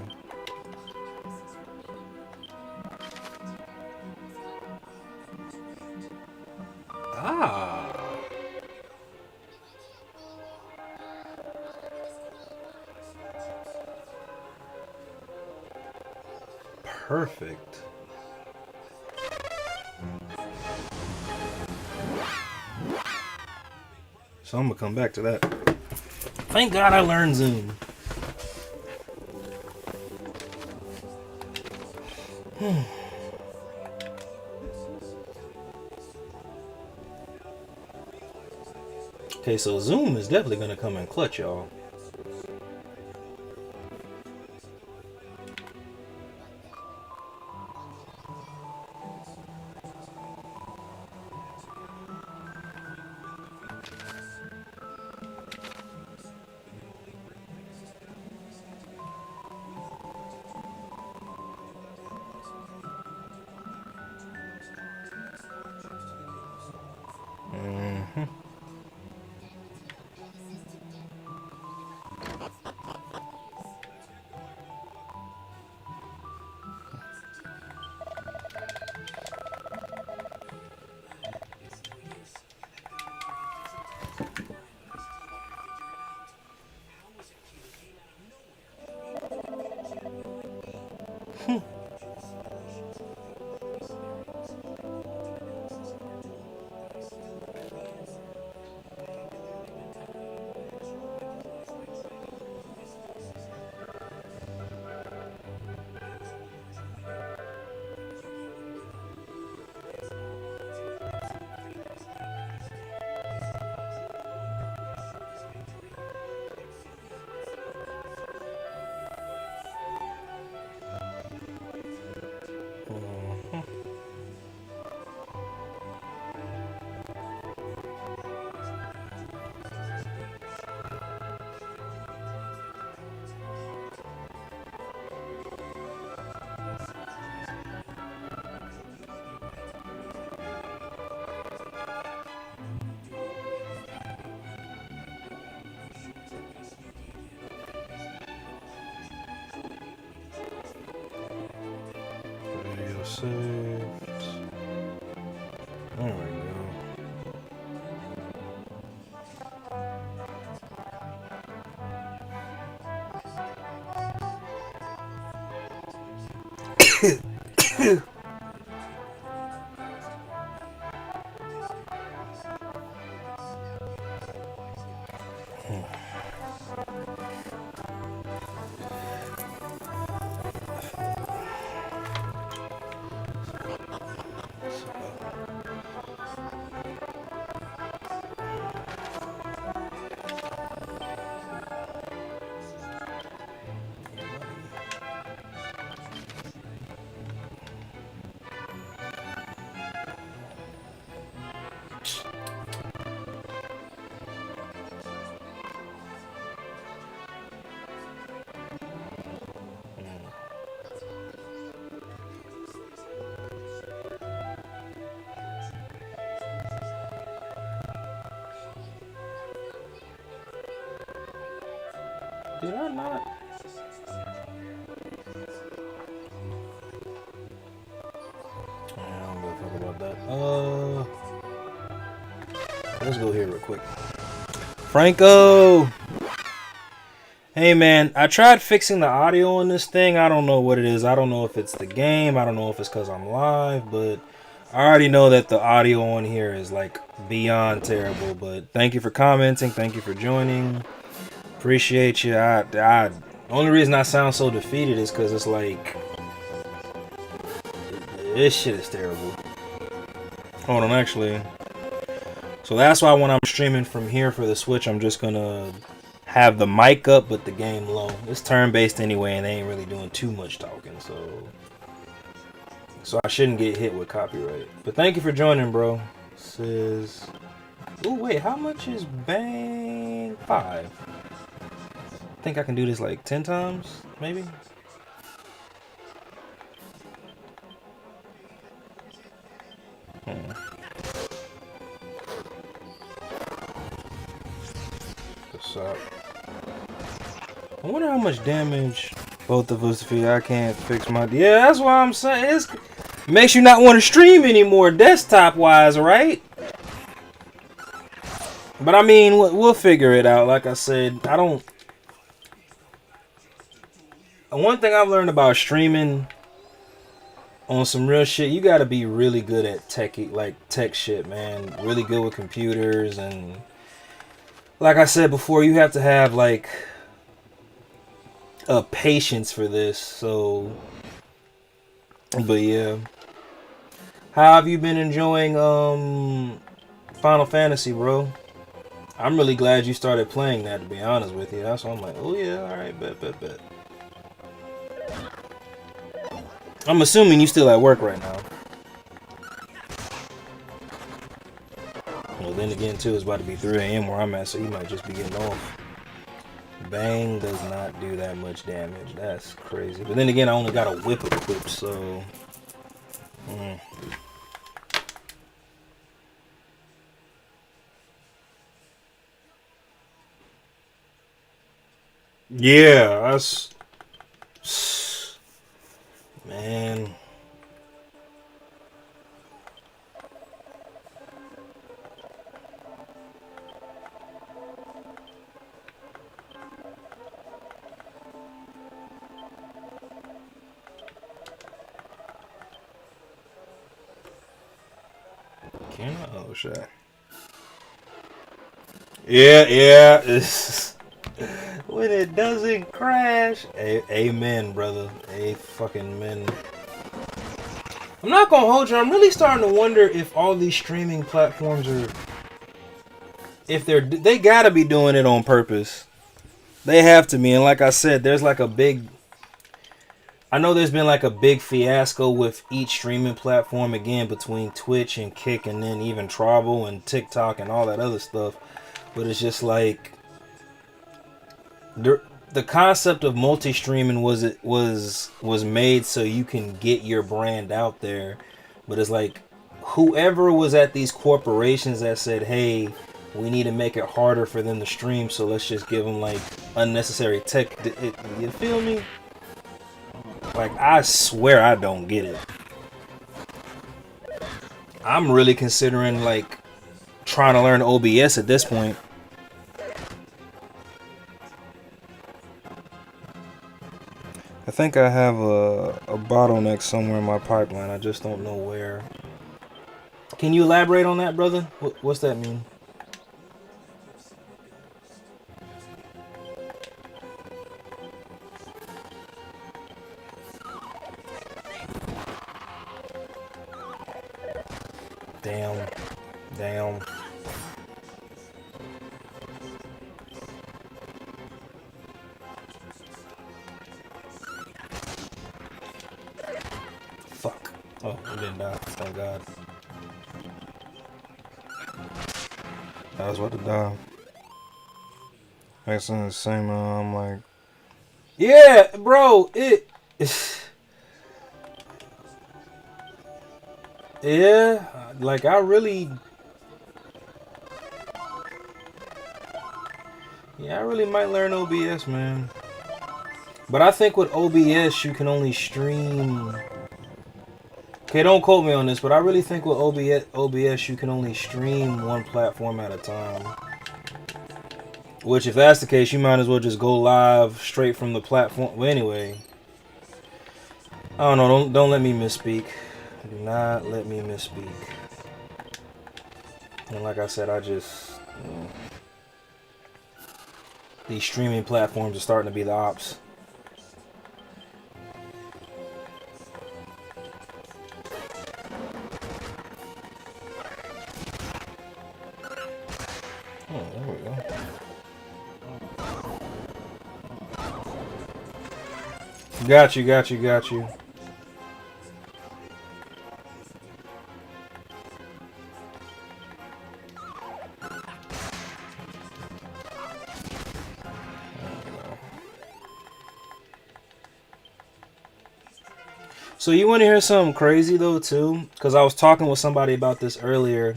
Ah. Perfect. So I'm gonna come back to that. Thank God I learned Zoom. Okay, so Zoom is definitely gonna come in clutch, y'all. Saved. There we go. Did I not? I don't give a fuck about that. Let's go here real quick. Franco! Hey man, I tried fixing the audio on this thing. I don't know what it is. I don't know if it's the game. I don't know if it's because I'm live, but I already know that the audio on here is like beyond terrible. But thank you for commenting. Thank you for joining. Appreciate you. The only reason I sound so defeated is because it's like this shit is terrible. Hold on, actually. So that's why when I'm streaming from here for the Switch, I'm just gonna have the mic up but the game low. It's turn-based anyway, and they ain't really doing too much talking, so I shouldn't get hit with copyright. But thank you for joining, bro. Says, oh wait, how much is Bang 5? I think I can do this like 10 times, maybe. What's up? I wonder how much damage both of us feel. I can't fix my... Yeah, that's why I'm saying. It makes you not want to stream anymore desktop wise, right? But I mean, we'll figure it out. Like I said, I don't... One thing I've learned about streaming on some real shit, you gotta be really good at tech shit, man. Really good with computers, and like I said before, you have to have like a patience for this. So, but yeah, how have you been enjoying Final Fantasy, bro? I'm really glad you started playing that, to be honest with you. That's why I'm like, oh yeah, all right, bet. I'm assuming you still at work right now. Well, then again, too, it's about to be 3 a.m. where I'm at, so you might just be getting off. Bang does not do that much damage. That's crazy. But then again, I only got a whip equipped, so... Yeah, that's... Man... Can I? Oh, shit. Yeah. When it doesn't crash. Amen, brother. Fucking men. I'm not gonna hold you. I'm really starting to wonder if all these streaming platforms are... If they gotta be doing it on purpose. They have to be. And like I said, there's like a big... I know there's been like a big fiasco with each streaming platform again between Twitch and Kick and then even Trouble and TikTok and all that other stuff. But it's just like the concept of multi-streaming was made so you can get your brand out there. But it's like whoever was at these corporations that said, hey, we need to make it harder for them to stream, so let's just give them like unnecessary tech. You feel me? Like, I swear I don't get it. I'm really considering like trying to learn OBS at this point. I think I have a bottleneck somewhere in my pipeline. I just don't know where. Can you elaborate on that, brother? What's that mean? Damn. Damn. Fuck. Oh, I didn't die. Thank God. I was about to die. That's the same. I'm like, yeah, bro. Yeah, like I really might learn OBS, man. But I think with OBS you can only stream. Okay, don't quote me on this, but I really think with OBS you can only stream one platform at a time. Which, if that's the case, you might as well just go live straight from the platform. Well, anyway, I don't know. Don't let me misspeak. Do not let me misspeak. And like I said, I just these streaming platforms are starting to be the ops. Oh, there we go. Got you, got you, got you. So you want to hear something crazy though too? Because I was talking with somebody about this earlier.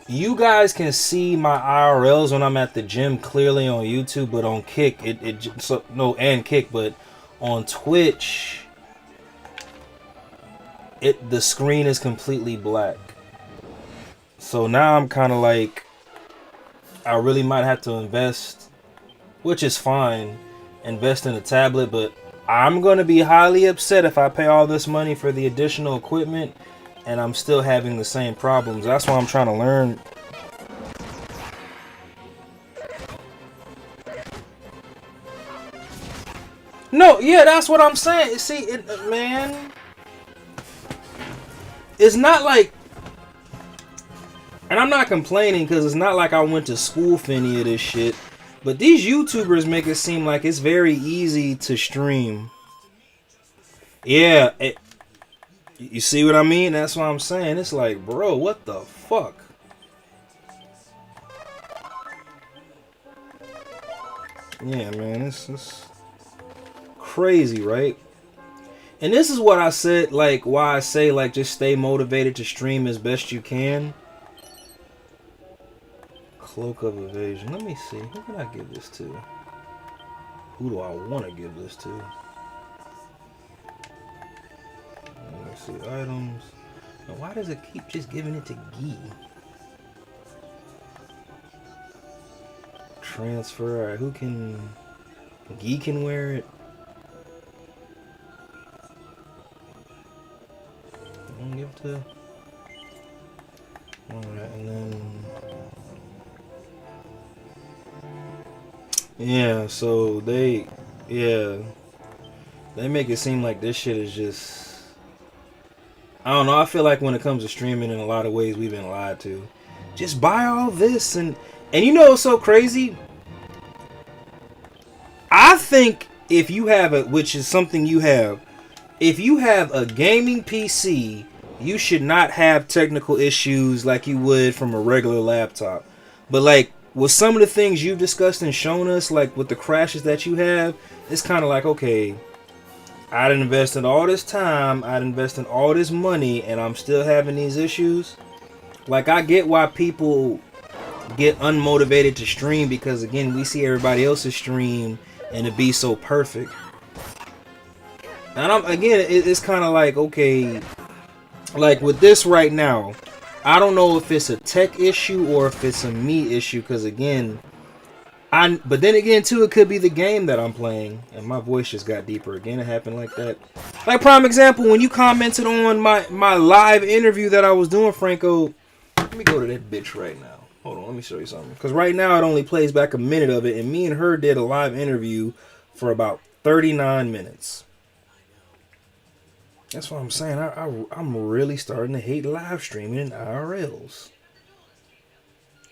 You guys can see my IRLs when I'm at the gym clearly on YouTube, but on Kick, and Kick, but on Twitch, the screen is completely black. So now I'm kind of like, I really might have to invest, which is fine, invest in a tablet, but I'm going to be highly upset if I pay all this money for the additional equipment and I'm still having the same problems. That's why I'm trying to learn. No, yeah, that's what I'm saying. See, man, it's not like, and I'm not complaining because it's not like I went to school for any of this shit. But these YouTubers make it seem like it's very easy to stream. Yeah, you see what I mean? That's what I'm saying. It's like, bro, what the fuck? Yeah, man, it's crazy, right? And this is what I said, like, why I say, like, just stay motivated to stream as best you can. Cloak of Evasion. Let me see. Who can I give this to? Who do I want to give this to? Let's see. Items. Now, why does it keep just giving it to Gee? Transfer. Alright, who can... Gee can wear it. I'm gonna give it to... Alright, and then... Yeah, so they make it seem like this shit is just, I don't know, I feel like when it comes to streaming, in a lot of ways we've been lied to. Just buy all this and you know what's so crazy? I think if you have which is something you have, if you have a gaming PC, you should not have technical issues like you would from a regular laptop. But like, with some of the things you've discussed and shown us, like with the crashes that you have, it's kind of like, okay, I'd invested all this time, I'd invested all this money, and I'm still having these issues. Like, I get why people get unmotivated to stream, because again, we see everybody else's stream and it be so perfect. And again, it's kind of like, okay, like with this right now, I don't know if it's a tech issue or if it's a me issue. Because again, but then again too, it could be the game that I'm playing, and my voice just got deeper again. It happened like that. Like prime example, when you commented on my live interview that I was doing, Franco. Let me go to that bitch right now. Hold on, let me show you something. Because right now it only plays back a minute of it, and me and her did a live interview for about 39 minutes. That's what I'm saying. I'm really starting to hate live streaming in IRLs.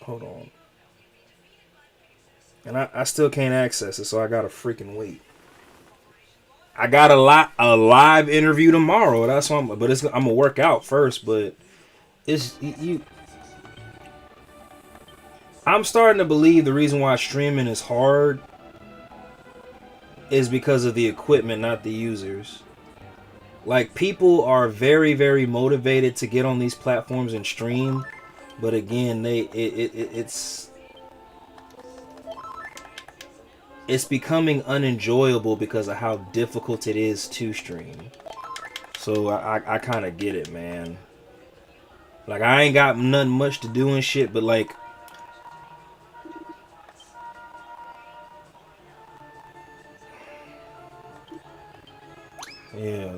Hold on. And I still can't access it, so I gotta freaking wait. I got a live interview tomorrow. That's what I'm gonna work out first, but it's you. I'm starting to believe the reason why streaming is hard is because of the equipment, not the users. Like, people are very, very motivated to get on these platforms and stream, but again, it's becoming unenjoyable because of how difficult it is to stream. So I kind of get it, man. Like, I ain't got nothing much to do and shit, but like, yeah.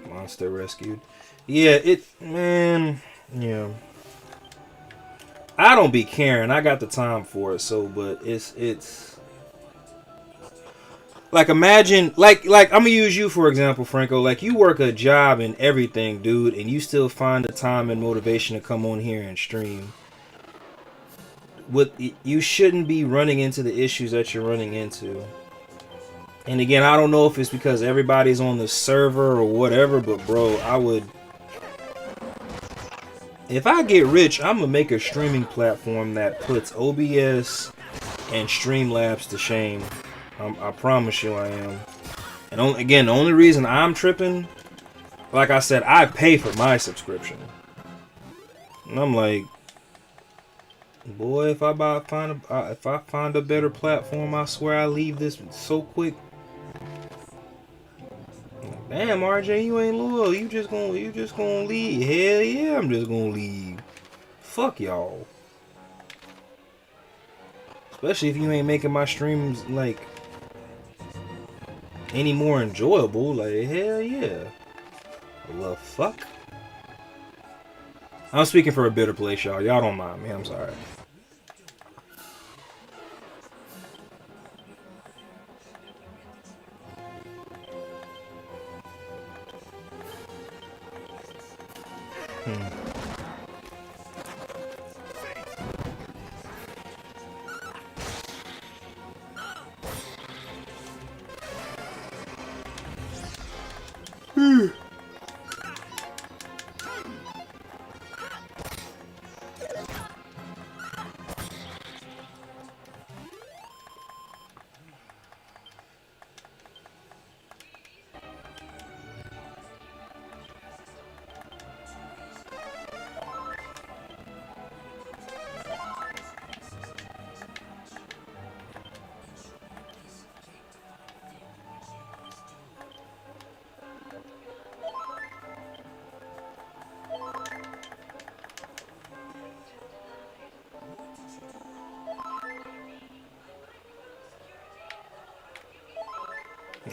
Monster rescued. Yeah, man, yeah. I don't be caring. I got the time for it, so, but it's like, imagine, like I'm gonna use you for example, Franco. Like, you work a job and everything, dude, and you still find the time and motivation to come on here and stream. You shouldn't be running into the issues that you're running into. And again, I don't know if it's because everybody's on the server or whatever, but bro, if I get rich, I'm gonna make a streaming platform that puts OBS and Streamlabs to shame. I promise you I am. And again, the only reason I'm tripping, like I said, I pay for my subscription. And I'm like, boy, if I find a better platform, I swear I leave this so quick. Damn, RJ, you ain't loyal. You just gonna leave. Hell yeah, I'm just gonna leave. Fuck y'all. Especially if you ain't making my streams like any more enjoyable. Like, hell yeah. Well, fuck. I'm speaking for a bitter place, y'all. Y'all don't mind me. I'm sorry.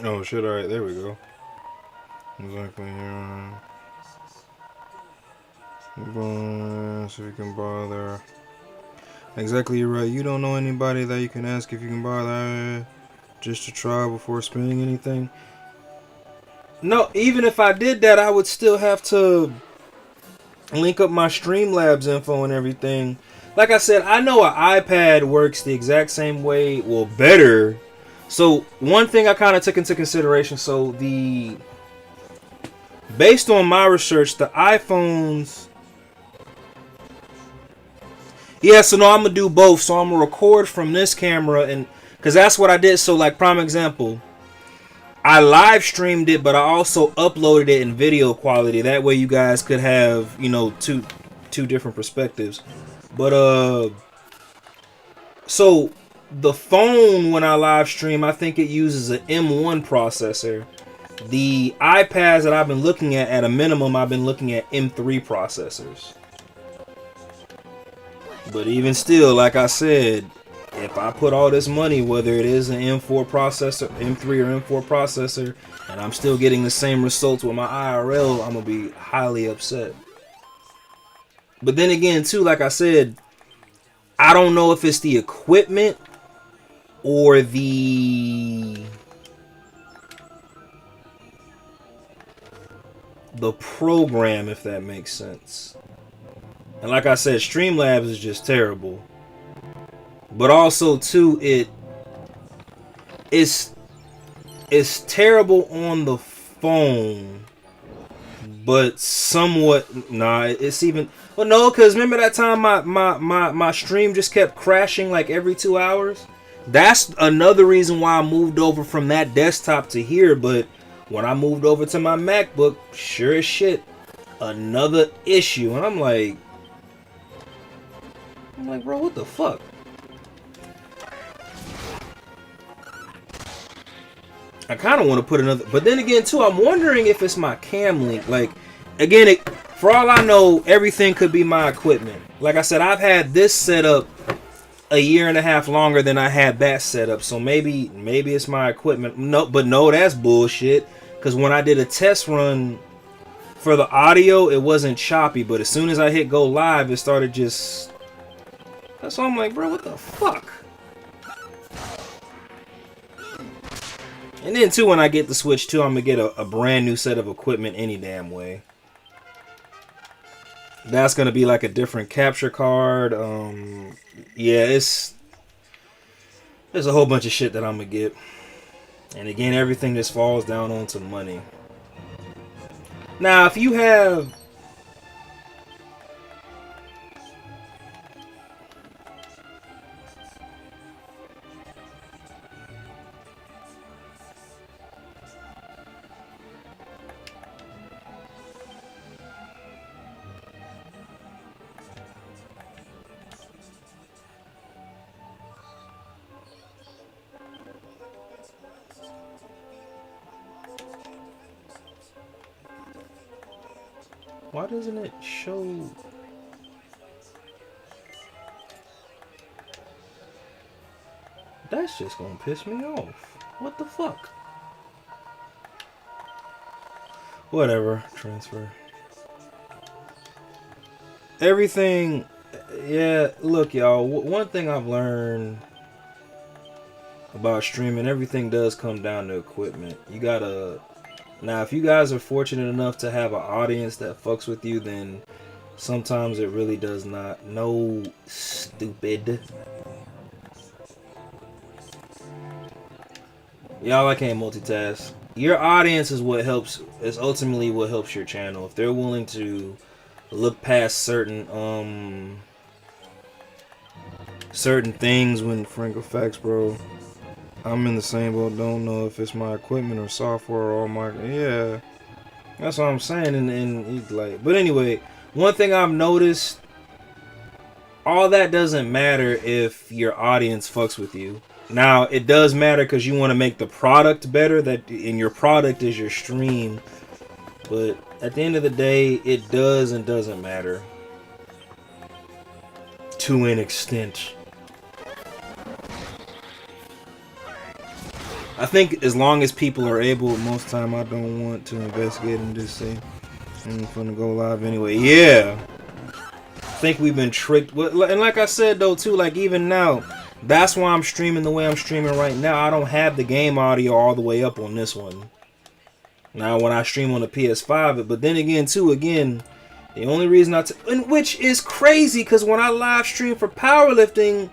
Oh shit, alright, there we go. Exactly here. See if you can bother. Exactly, you're right. You don't know anybody that you can ask if you can bother just to try before spending anything. No, even if I did that, I would still have to link up my Streamlabs info and everything. Like I said, I know an iPad works the exact same way, well, better. So one thing I kind of took into consideration, so based on my research, the iPhones, yeah, so no, I'm gonna do both. So I'm gonna record from this camera, and because that's what I did. So like prime example, I live streamed it, but I also uploaded it in video quality. That way you guys could have, you know, two different perspectives. But so the phone, when I live stream, I think it uses an M1 processor, The iPads that I've been looking at a minimum, I've been looking at M3 processors. But even still, like I said, if I put all this money, whether it is an M4 processor, M3 or M4 processor, and I'm still getting the same results with my IRL, I'm going to be highly upset. But then again, too, like I said, I don't know if it's the equipment or the program, if that makes sense. And like I said, Streamlabs is just terrible. But also, too, it's terrible on the phone, but somewhat it's even, well, no, because remember that time my stream just kept crashing like every 2 hours. That's another reason why I moved over from that desktop to here. But when I moved over to my MacBook, sure as shit, another issue. And I'm like, bro, what the fuck? I kind of want to put another, but then again, too, I'm wondering if it's my cam link. Like, again, for all I know, everything could be my equipment. Like I said, I've had this set up a year and a half longer than I had that set up, so maybe it's my equipment. No, but no, that's bullshit. Because when I did a test run for the audio, it wasn't choppy, but as soon as I hit go live, it started just. That's why I'm like, bro, what the fuck? And then, too, when I get the Switch 2, I'm going to get a brand new set of equipment any damn way. That's going to be like a different capture card. Yeah, there's a whole bunch of shit that I'm going to get. And again, everything just falls down onto money. Now, if you have... Why doesn't it show? That's just gonna piss me off. What the fuck? Whatever. Transfer. Everything. Yeah, look, y'all. One thing I've learned about streaming, everything does come down to equipment. You gotta... Now, if you guys are fortunate enough to have an audience that fucks with you, then sometimes it really does not. No, stupid. Y'all, I can't multitask. Your audience is what helps, is ultimately what helps your channel. If they're willing to look past certain things. When Franco Facts, bro, I'm in the same boat. Don't know if it's my equipment or software or my... Yeah, that's what I'm saying. And like, but anyway, one thing I've noticed, all that doesn't matter if your audience fucks with you. Now, it does matter because you want to make the product better, and your product is your stream. But at the end of the day, it does and doesn't matter. To an extent. I think as long as people are able, most time I don't want to investigate and just say, I'm gonna go live anyway. Yeah. I think we've been tricked. And like I said, though, too, like even now, that's why I'm streaming the way I'm streaming right now. I don't have the game audio all the way up on this one. Now, when I stream on the PS5, but then again, too, the only reason and which is crazy, because when I live stream for powerlifting,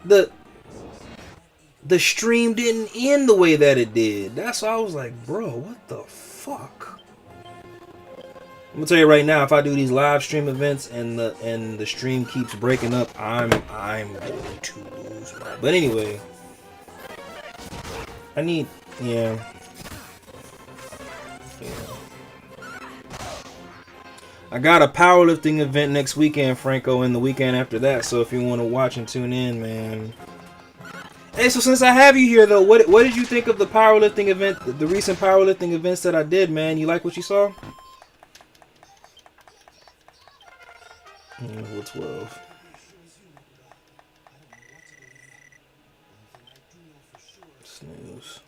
the stream didn't end the way that it did. That's why I was like, bro, what the fuck? I'm gonna tell you right now, if I do these live stream events and the stream keeps breaking up, I'm going to lose my... But anyway, I need... Yeah. I got a powerlifting event next weekend, Franco, and the weekend after that. So if you want to watch and tune in, man. Hey, so since I have you here though, what did you think of the powerlifting event, the recent powerlifting events that I did, man? You like what you saw? Level 12. Snooze.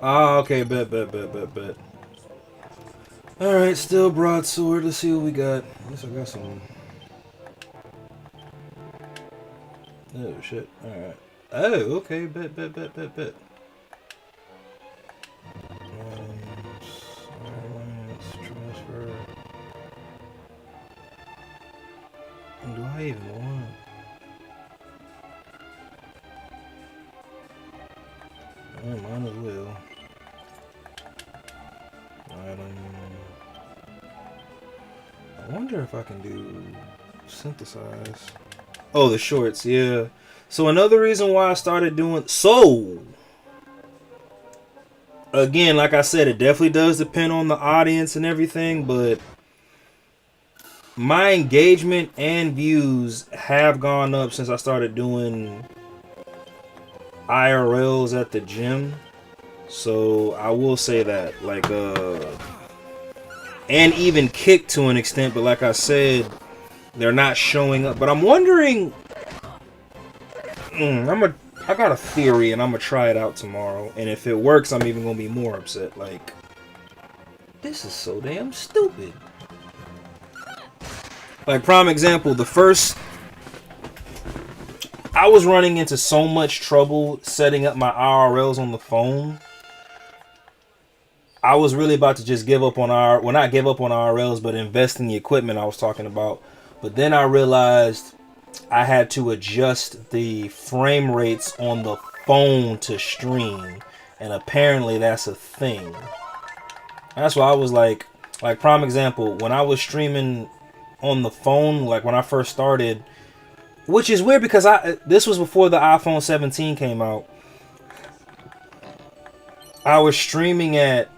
Ah, okay, bet. All right, still broadsword. Let's see what we got. At least I got some. Oh shit! All right. Oh, okay. Bet. Silence, transfer. Do I even want? Might as well. I wonder if I can do synthesize. Oh, the shorts, yeah. So another reason why I started doing again, like I said, it definitely does depend on the audience and everything, but my engagement and views have gone up since I started doing IRLs at the gym. So I will say that, like, and even Kick to an extent, but like I said, they're not showing up. But I'm wondering, I got a theory, and I'm gonna try it out tomorrow. And if it works, I'm even gonna be more upset. Like, this is so damn stupid. Like, prime example, I was running into so much trouble setting up my IRLs on the phone. I was really about to just give up on not give up on IRLs, but invest in the equipment I was talking about. But then I realized I had to adjust the frame rates on the phone to stream, and apparently that's a thing. That's why I was like prime example, when I was streaming on the phone, like when I first started, which is weird because this was before the iPhone 17 came out. I was streaming at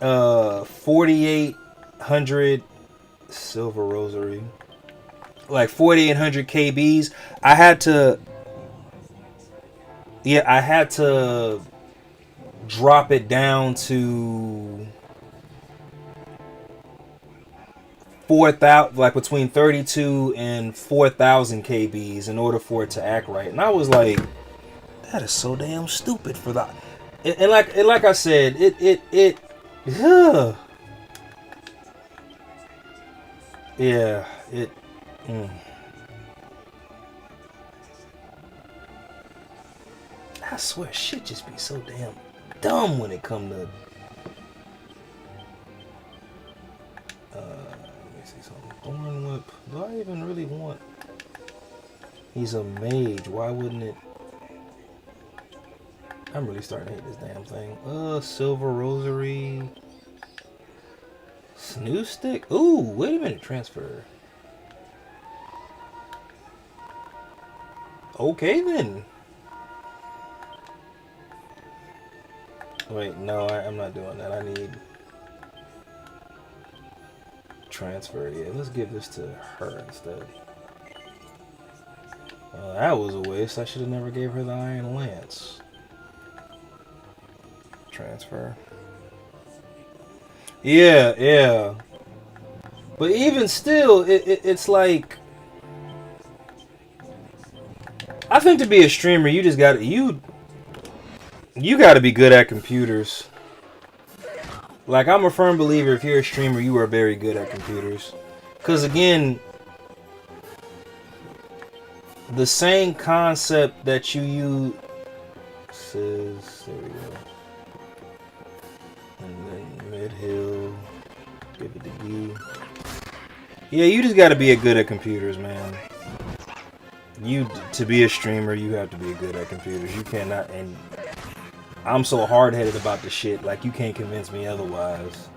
4800 Silver Rosary, like 4800 KBs. I had to drop it down to 4,000, like between 32 and 4,000 KBs in order for it to act right. And I was like, that is so damn stupid for that. And like I said, yeah, it. I swear, shit just be so damn dumb when it come to. Let me see something. Thorn Whip. Do I even really want? He's a mage. Why wouldn't it? I'm really starting to hate this damn thing. Silver Rosary. Snooze Stick? Ooh, wait a minute. Transfer. Okay then. Wait, no, I'm not doing that. I need transfer. Yeah, let's give this to her instead. That was a waste. I should have never gave her the Iron Lance. Transfer. Yeah, yeah. But even still, it's like, I think to be a streamer, you just got you got to be good at computers. Like, I'm a firm believer, if you're a streamer, you are very good at computers. Because again, the same concept that you use says, there we go. And then mid hill, give it to E. Yeah, you just got to be good at computers, man. To be a streamer, you have to be good at computers. You cannot, and I'm so hard-headed about the shit, like, you can't convince me otherwise.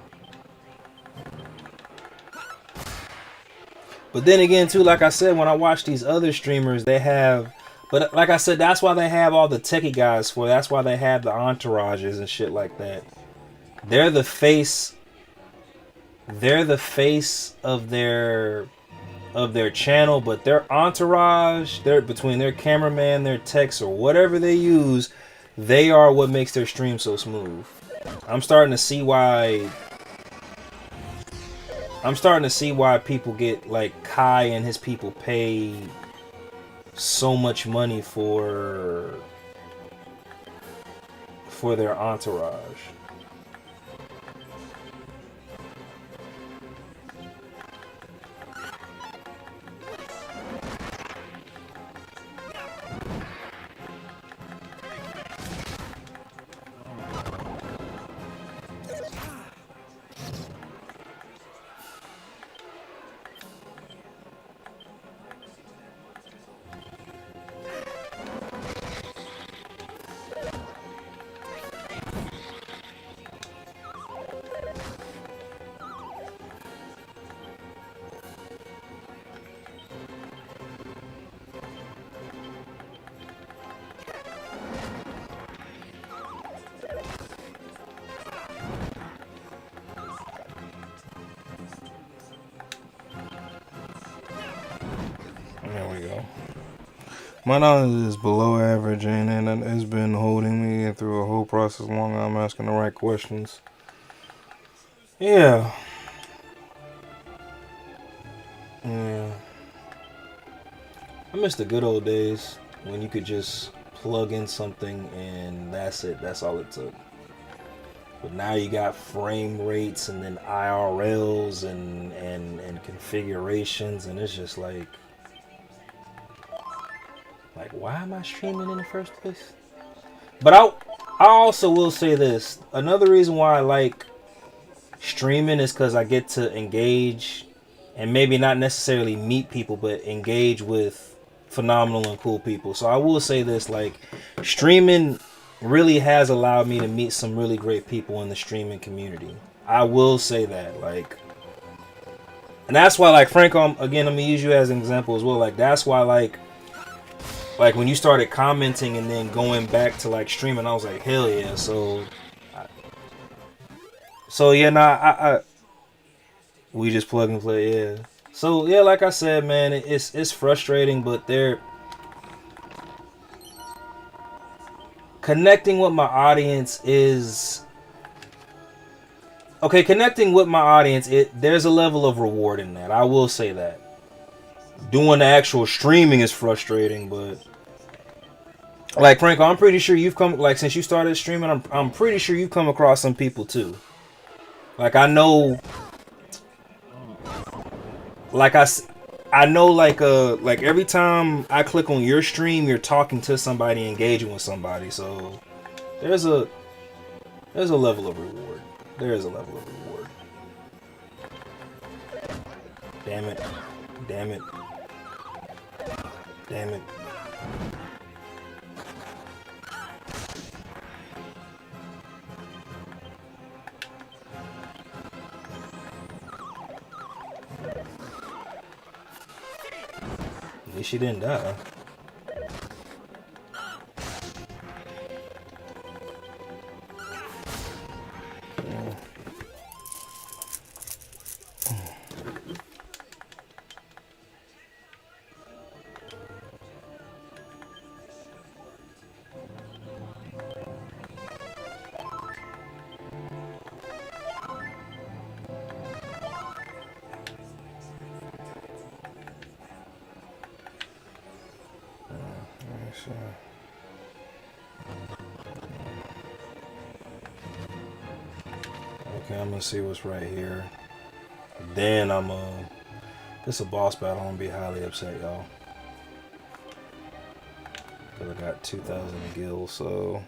But then again, too, like I said, when I watch these other streamers, they have, but like I said, that's why they have all the techie guys for. That's why they have the entourages and shit like that. They're the face. They're the face of their channel, but their entourage, between their cameraman, their techs, or whatever they use, they are what makes their stream so smooth. I'm starting to see why people get, like, Kai and his people pay so much money for their entourage. There we go. My knowledge is below average, and it's been holding me through a whole process long. I'm asking the right questions. Yeah. Yeah. I miss the good old days when you could just plug in something and that's it. That's all it took. But now you got frame rates and then IRLs and configurations, and it's just like why am I streaming in the first place? But I also will say this. Another reason why I like streaming is because I get to engage and maybe not necessarily meet people, but engage with phenomenal and cool people. So I will say this, like, streaming really has allowed me to meet some really great people in the streaming community. I will say that, like, and that's why, like, Franco, again, I'm gonna use you as an example as well. Like, that's why, like when you started commenting and then going back to, like, streaming, I was like, hell yeah. So yeah, nah, we just plug and play, yeah. So yeah, like I said, man, it's frustrating, but they're connecting with my audience is okay. Connecting with my audience, there's a level of reward in that. I will say that. Doing the actual streaming is frustrating, but like, Franco, I'm pretty sure you've come, like, since you started streaming, I'm pretty sure you've come across some people too. Like, I know, like I know, like every time I click on your stream, you're talking to somebody, engaging with somebody. So there's a level of reward. There is a level of reward. Damn it. Damn it. Damn it. At least she didn't die. Okay, I'm gonna see what's right here. Then this is a boss battle. I'm gonna be highly upset, y'all. Cause I got 2,000 gills, so.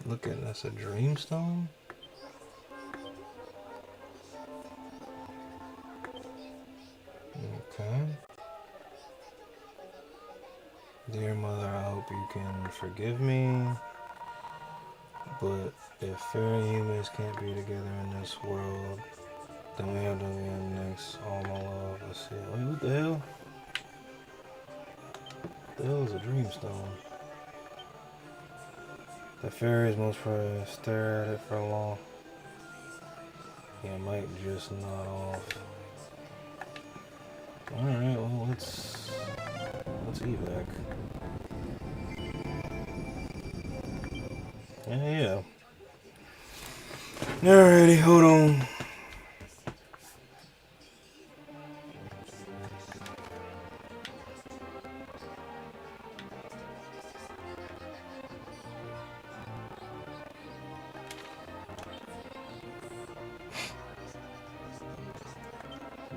Look at that's a dreamstone. Okay. Dear mother, I hope you can forgive me. But if fair humans can't be together in this world, then we have to be in the next. All my love. Let's see. Wait, what the hell? What the hell is a dreamstone? The fairies must stare at it for long. Yeah, it might just nod off. Alright, well let's evac. Yeah. Alrighty, hold on.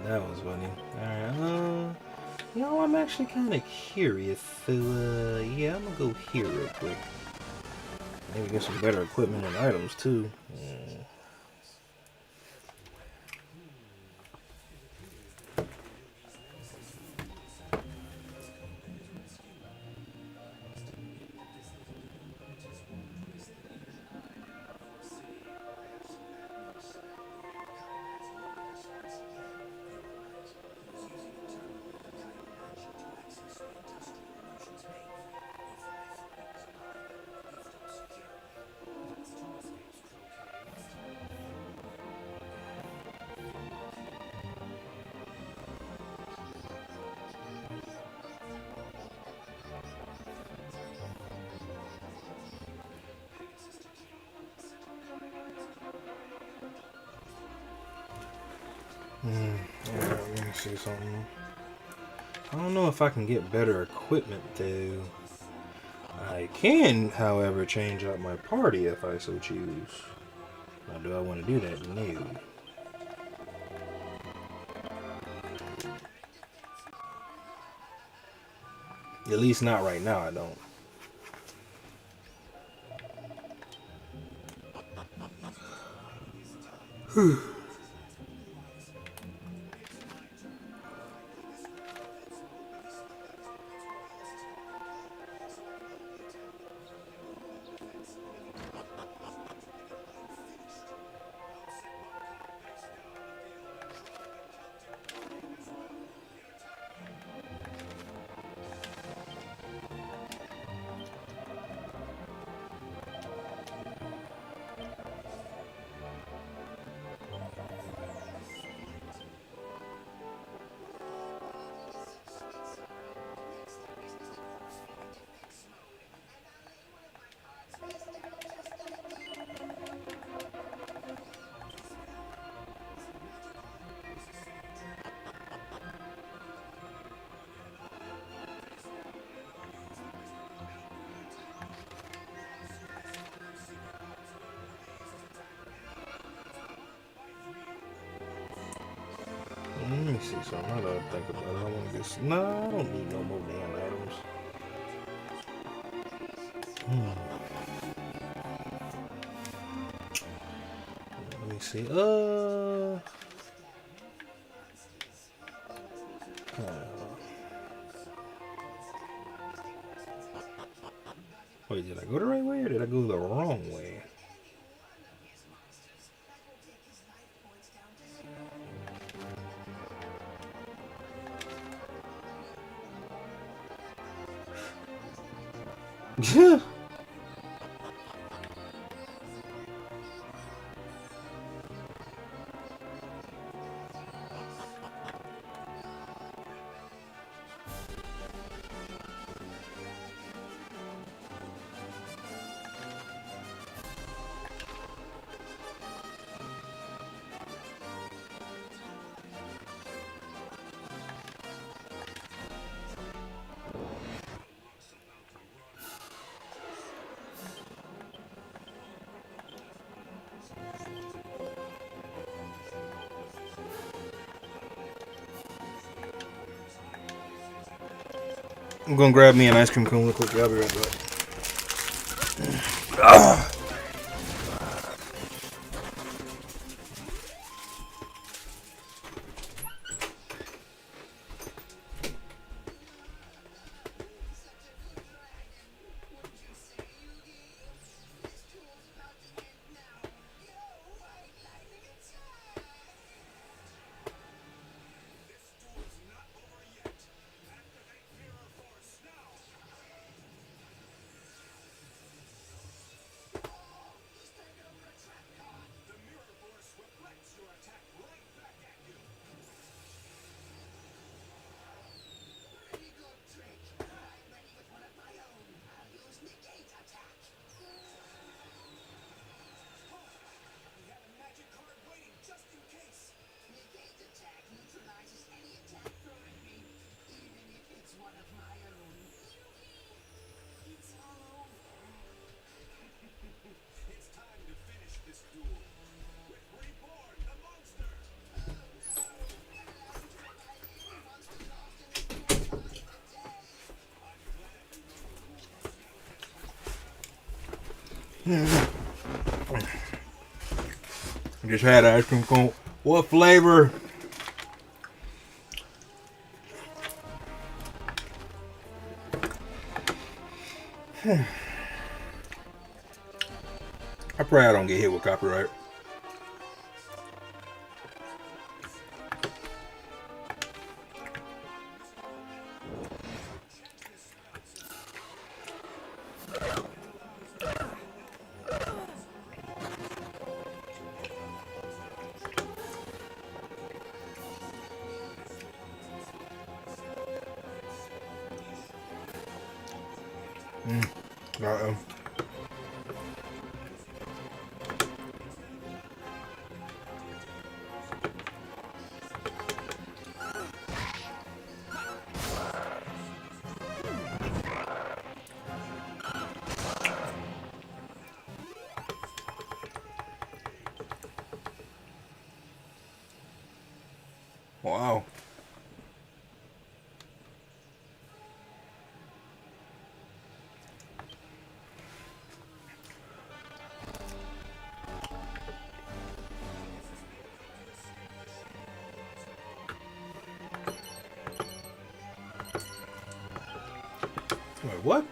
That was funny. Alright, you know, I'm actually kind of curious, so, yeah, I'm gonna go here real quick. Maybe get some better equipment and items, too. Alright, let me see something. I don't know if I can get better equipment, though. I can, however, change out my party if I so choose. Now, do I want to do that? No. At least not right now, I don't. Whew. something. Now that I think about it, I want to get. Nah, I don't need no more damn items. Let me see. Wait, did I go the right way or did I go the wrong way? Yeah. I'm gonna grab me an ice cream cone real quick. I'll be right back. Just had ice cream cone. What flavor? I pray I don't get hit with copyright. Uh-oh. Wow. Wait, what?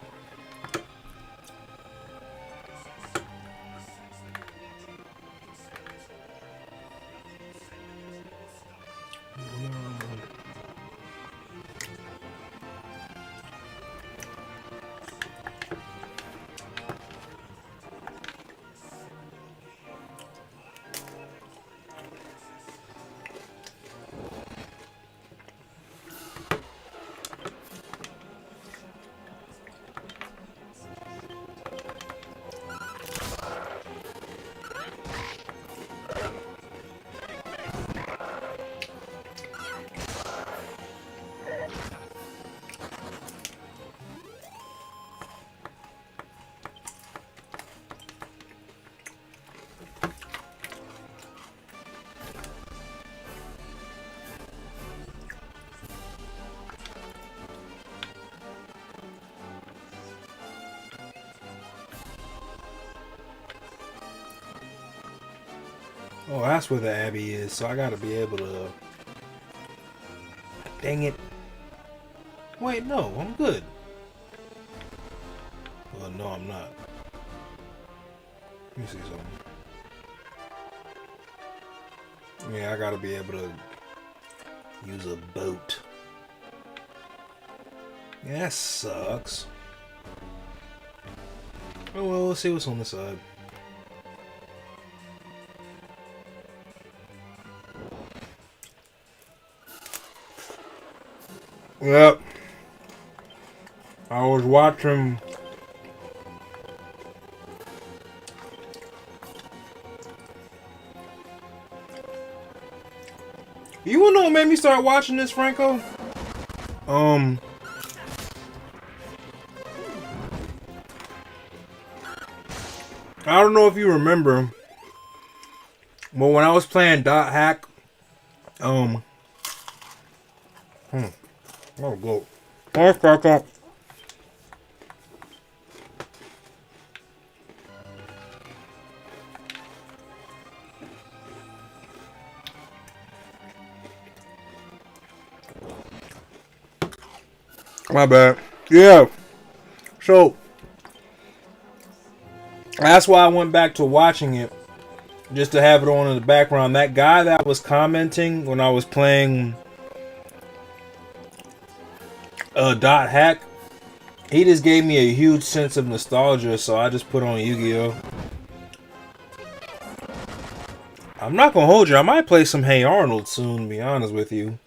Oh, that's where the Abbey is, so I gotta be able to... Dang it. Wait, no, I'm good. Well, no, I'm not. Let me see something. Yeah, I gotta be able to use a boat. Yeah, that sucks. Oh well, we'll see what's on the side. Yep. I was watching... You wanna know what made me start watching this, Franco? I don't know if you remember, but when I was playing Dot Hack, oh, go. Let's back up. My bad. Yeah. So that's why I went back to watching it, just to have it on in the background. That guy that was commenting when I was playing Dot Hack, he just gave me a huge sense of nostalgia, so I just put on Yu-Gi-Oh! I'm not gonna hold you. I might play some Hey Arnold soon, to be honest with you.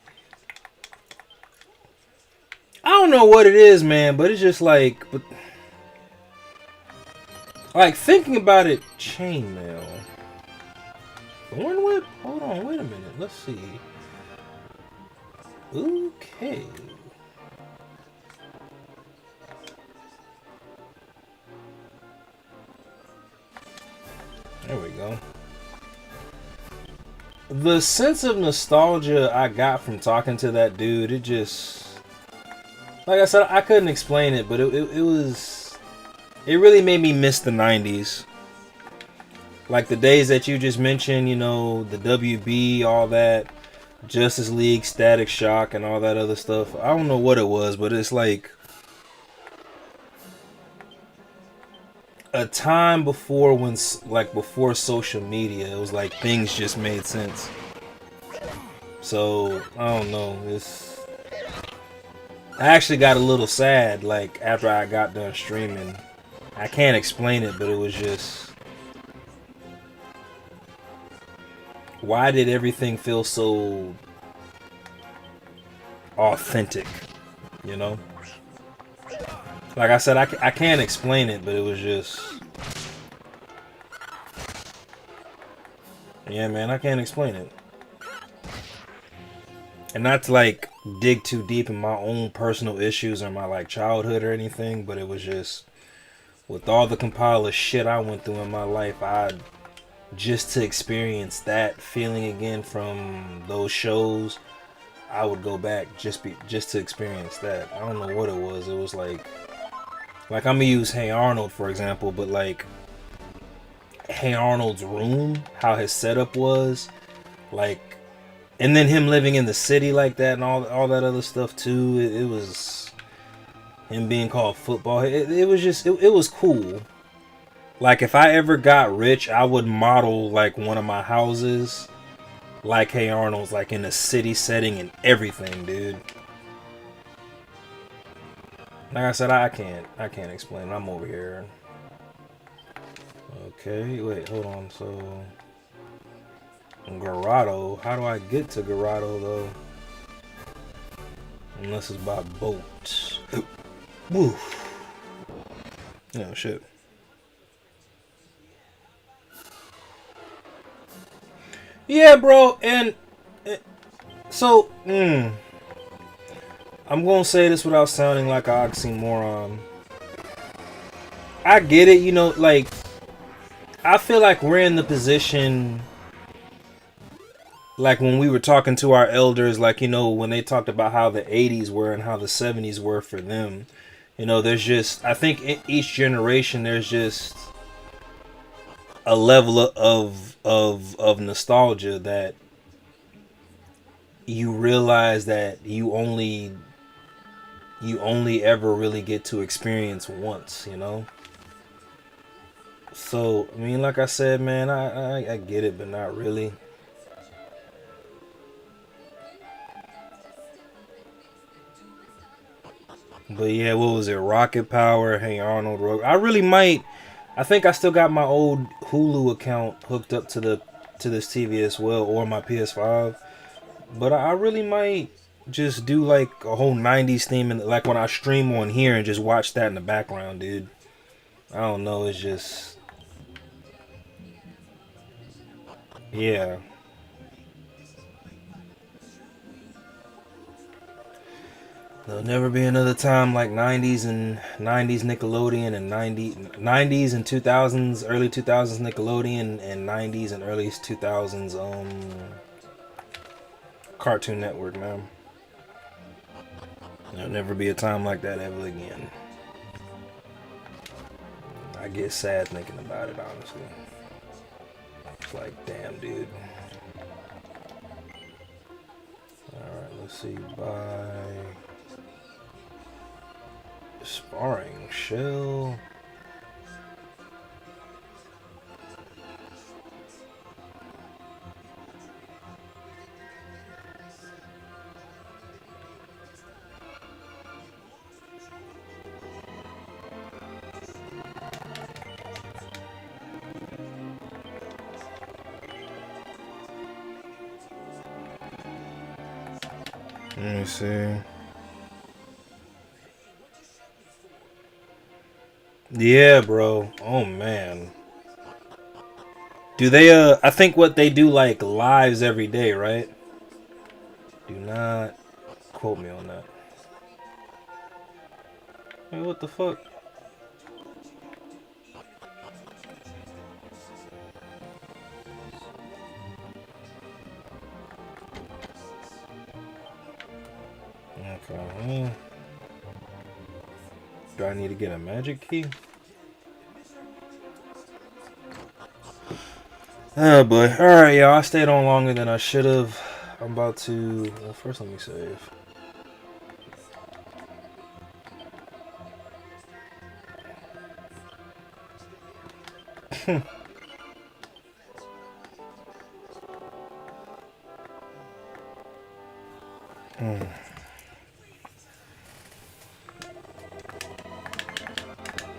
I don't know what it is, man, but it's just like... Like, thinking about it, chainmail. Thorn Whip? Hold on, wait a minute. Let's see. Okay. There we go. The sense of nostalgia I got from talking to that dude, it just... Like I said, I couldn't explain it, but it was... It really made me miss the 90s. Like the days that you just mentioned, you know, the WB, all that, Justice League, Static Shock, and all that other stuff. I don't know what it was, but it's like a time before when, like before social media, it was like things just made sense. So, I don't know, I actually got a little sad, like, after I got done streaming. I can't explain it, but it was just... Why did everything feel so... authentic, you know? Like I said, I can't explain it, but it was just... Yeah, man, I can't explain it. And not to, like, dig too deep in my own personal issues or my, like, childhood or anything, but it was just... With all the compile of shit I went through in my life, just to experience that feeling again from those shows, I would go back just to experience that. I don't know what it was. It was like I'm gonna use Hey Arnold for example, but like Hey Arnold's room, how his setup was, like, and then him living in the city like that and all that other stuff too. It was. Him being called football, it was just, it was cool. Like, if I ever got rich, I would model, like, one of my houses like Hey Arnold's, like, in a city setting and everything, dude. Like I said, I can't explain it. I'm over here. Okay, wait, hold on, so... Grotto, how do I get to Grotto, though? Unless it's by boat. Woo. Oh, shit. Yeah, bro, and so, I'm gonna say this without sounding like an oxymoron. I get it, you know, like, I feel like we're in the position, like when we were talking to our elders, like, you know, when they talked about how the 80s were and how the 70s were for them. You know, there's just, I think in each generation there's just a level of nostalgia that you realize that you only ever really get to experience once, you know? So, I mean, like I said, man, I get it, but not really. But yeah, what was it? Rocket Power, Hey Arnold, Rogue. I really might. I think I still got my old Hulu account hooked up to this TV as well, or my PS5. But I really might just do like a whole '90s theme, and like when I stream on here, and just watch that in the background, dude. I don't know. It's just yeah. There'll never be another time like '90s Nickelodeon and '90s and 2000s, early 2000s Nickelodeon, and '90s and early 2000s Cartoon Network, man. There'll never be a time like that ever again. I get sad thinking about it, honestly. It's like, damn, dude. Alright, let's see. Bye. Sparring Shell. Let me see. Yeah, bro. Oh man. Do they I think what they do like lives every day, right? Do not quote me on that. Hey, what the fuck? Okay. Do I need to get a magic key? Oh boy. Alright, y'all. I stayed on longer than I should have. I'm about to. Well, first, let me save.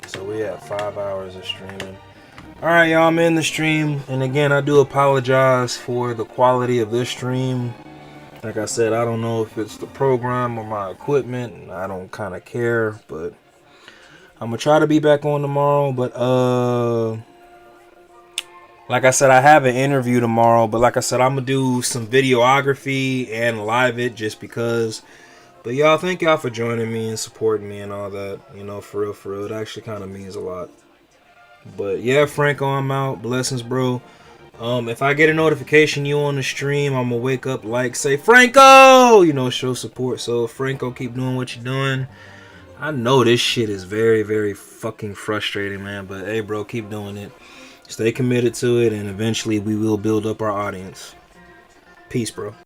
So we have 5 hours of streaming. Alright, y'all, I'm in the stream. And again, I do apologize for the quality of this stream. Like I said, I don't know if it's the program or my equipment. I don't kind of care. But I'm going to try to be back on tomorrow. But, like I said, I have an interview tomorrow. But like I said, I'm going to do some videography and live it just because. But y'all, thank y'all for joining me and supporting me and all that. You know, for real, for real. It actually kind of means a lot. But yeah, Franco, I'm out. Blessings, bro. If I get a notification you on the stream, I'm gonna wake up, like, say Franco, you know, show support. So Franco, keep doing what you're doing. I know this shit is very, very fucking frustrating, man. But hey, bro, keep doing it. Stay committed to it, and eventually we will build up our audience. Peace, bro.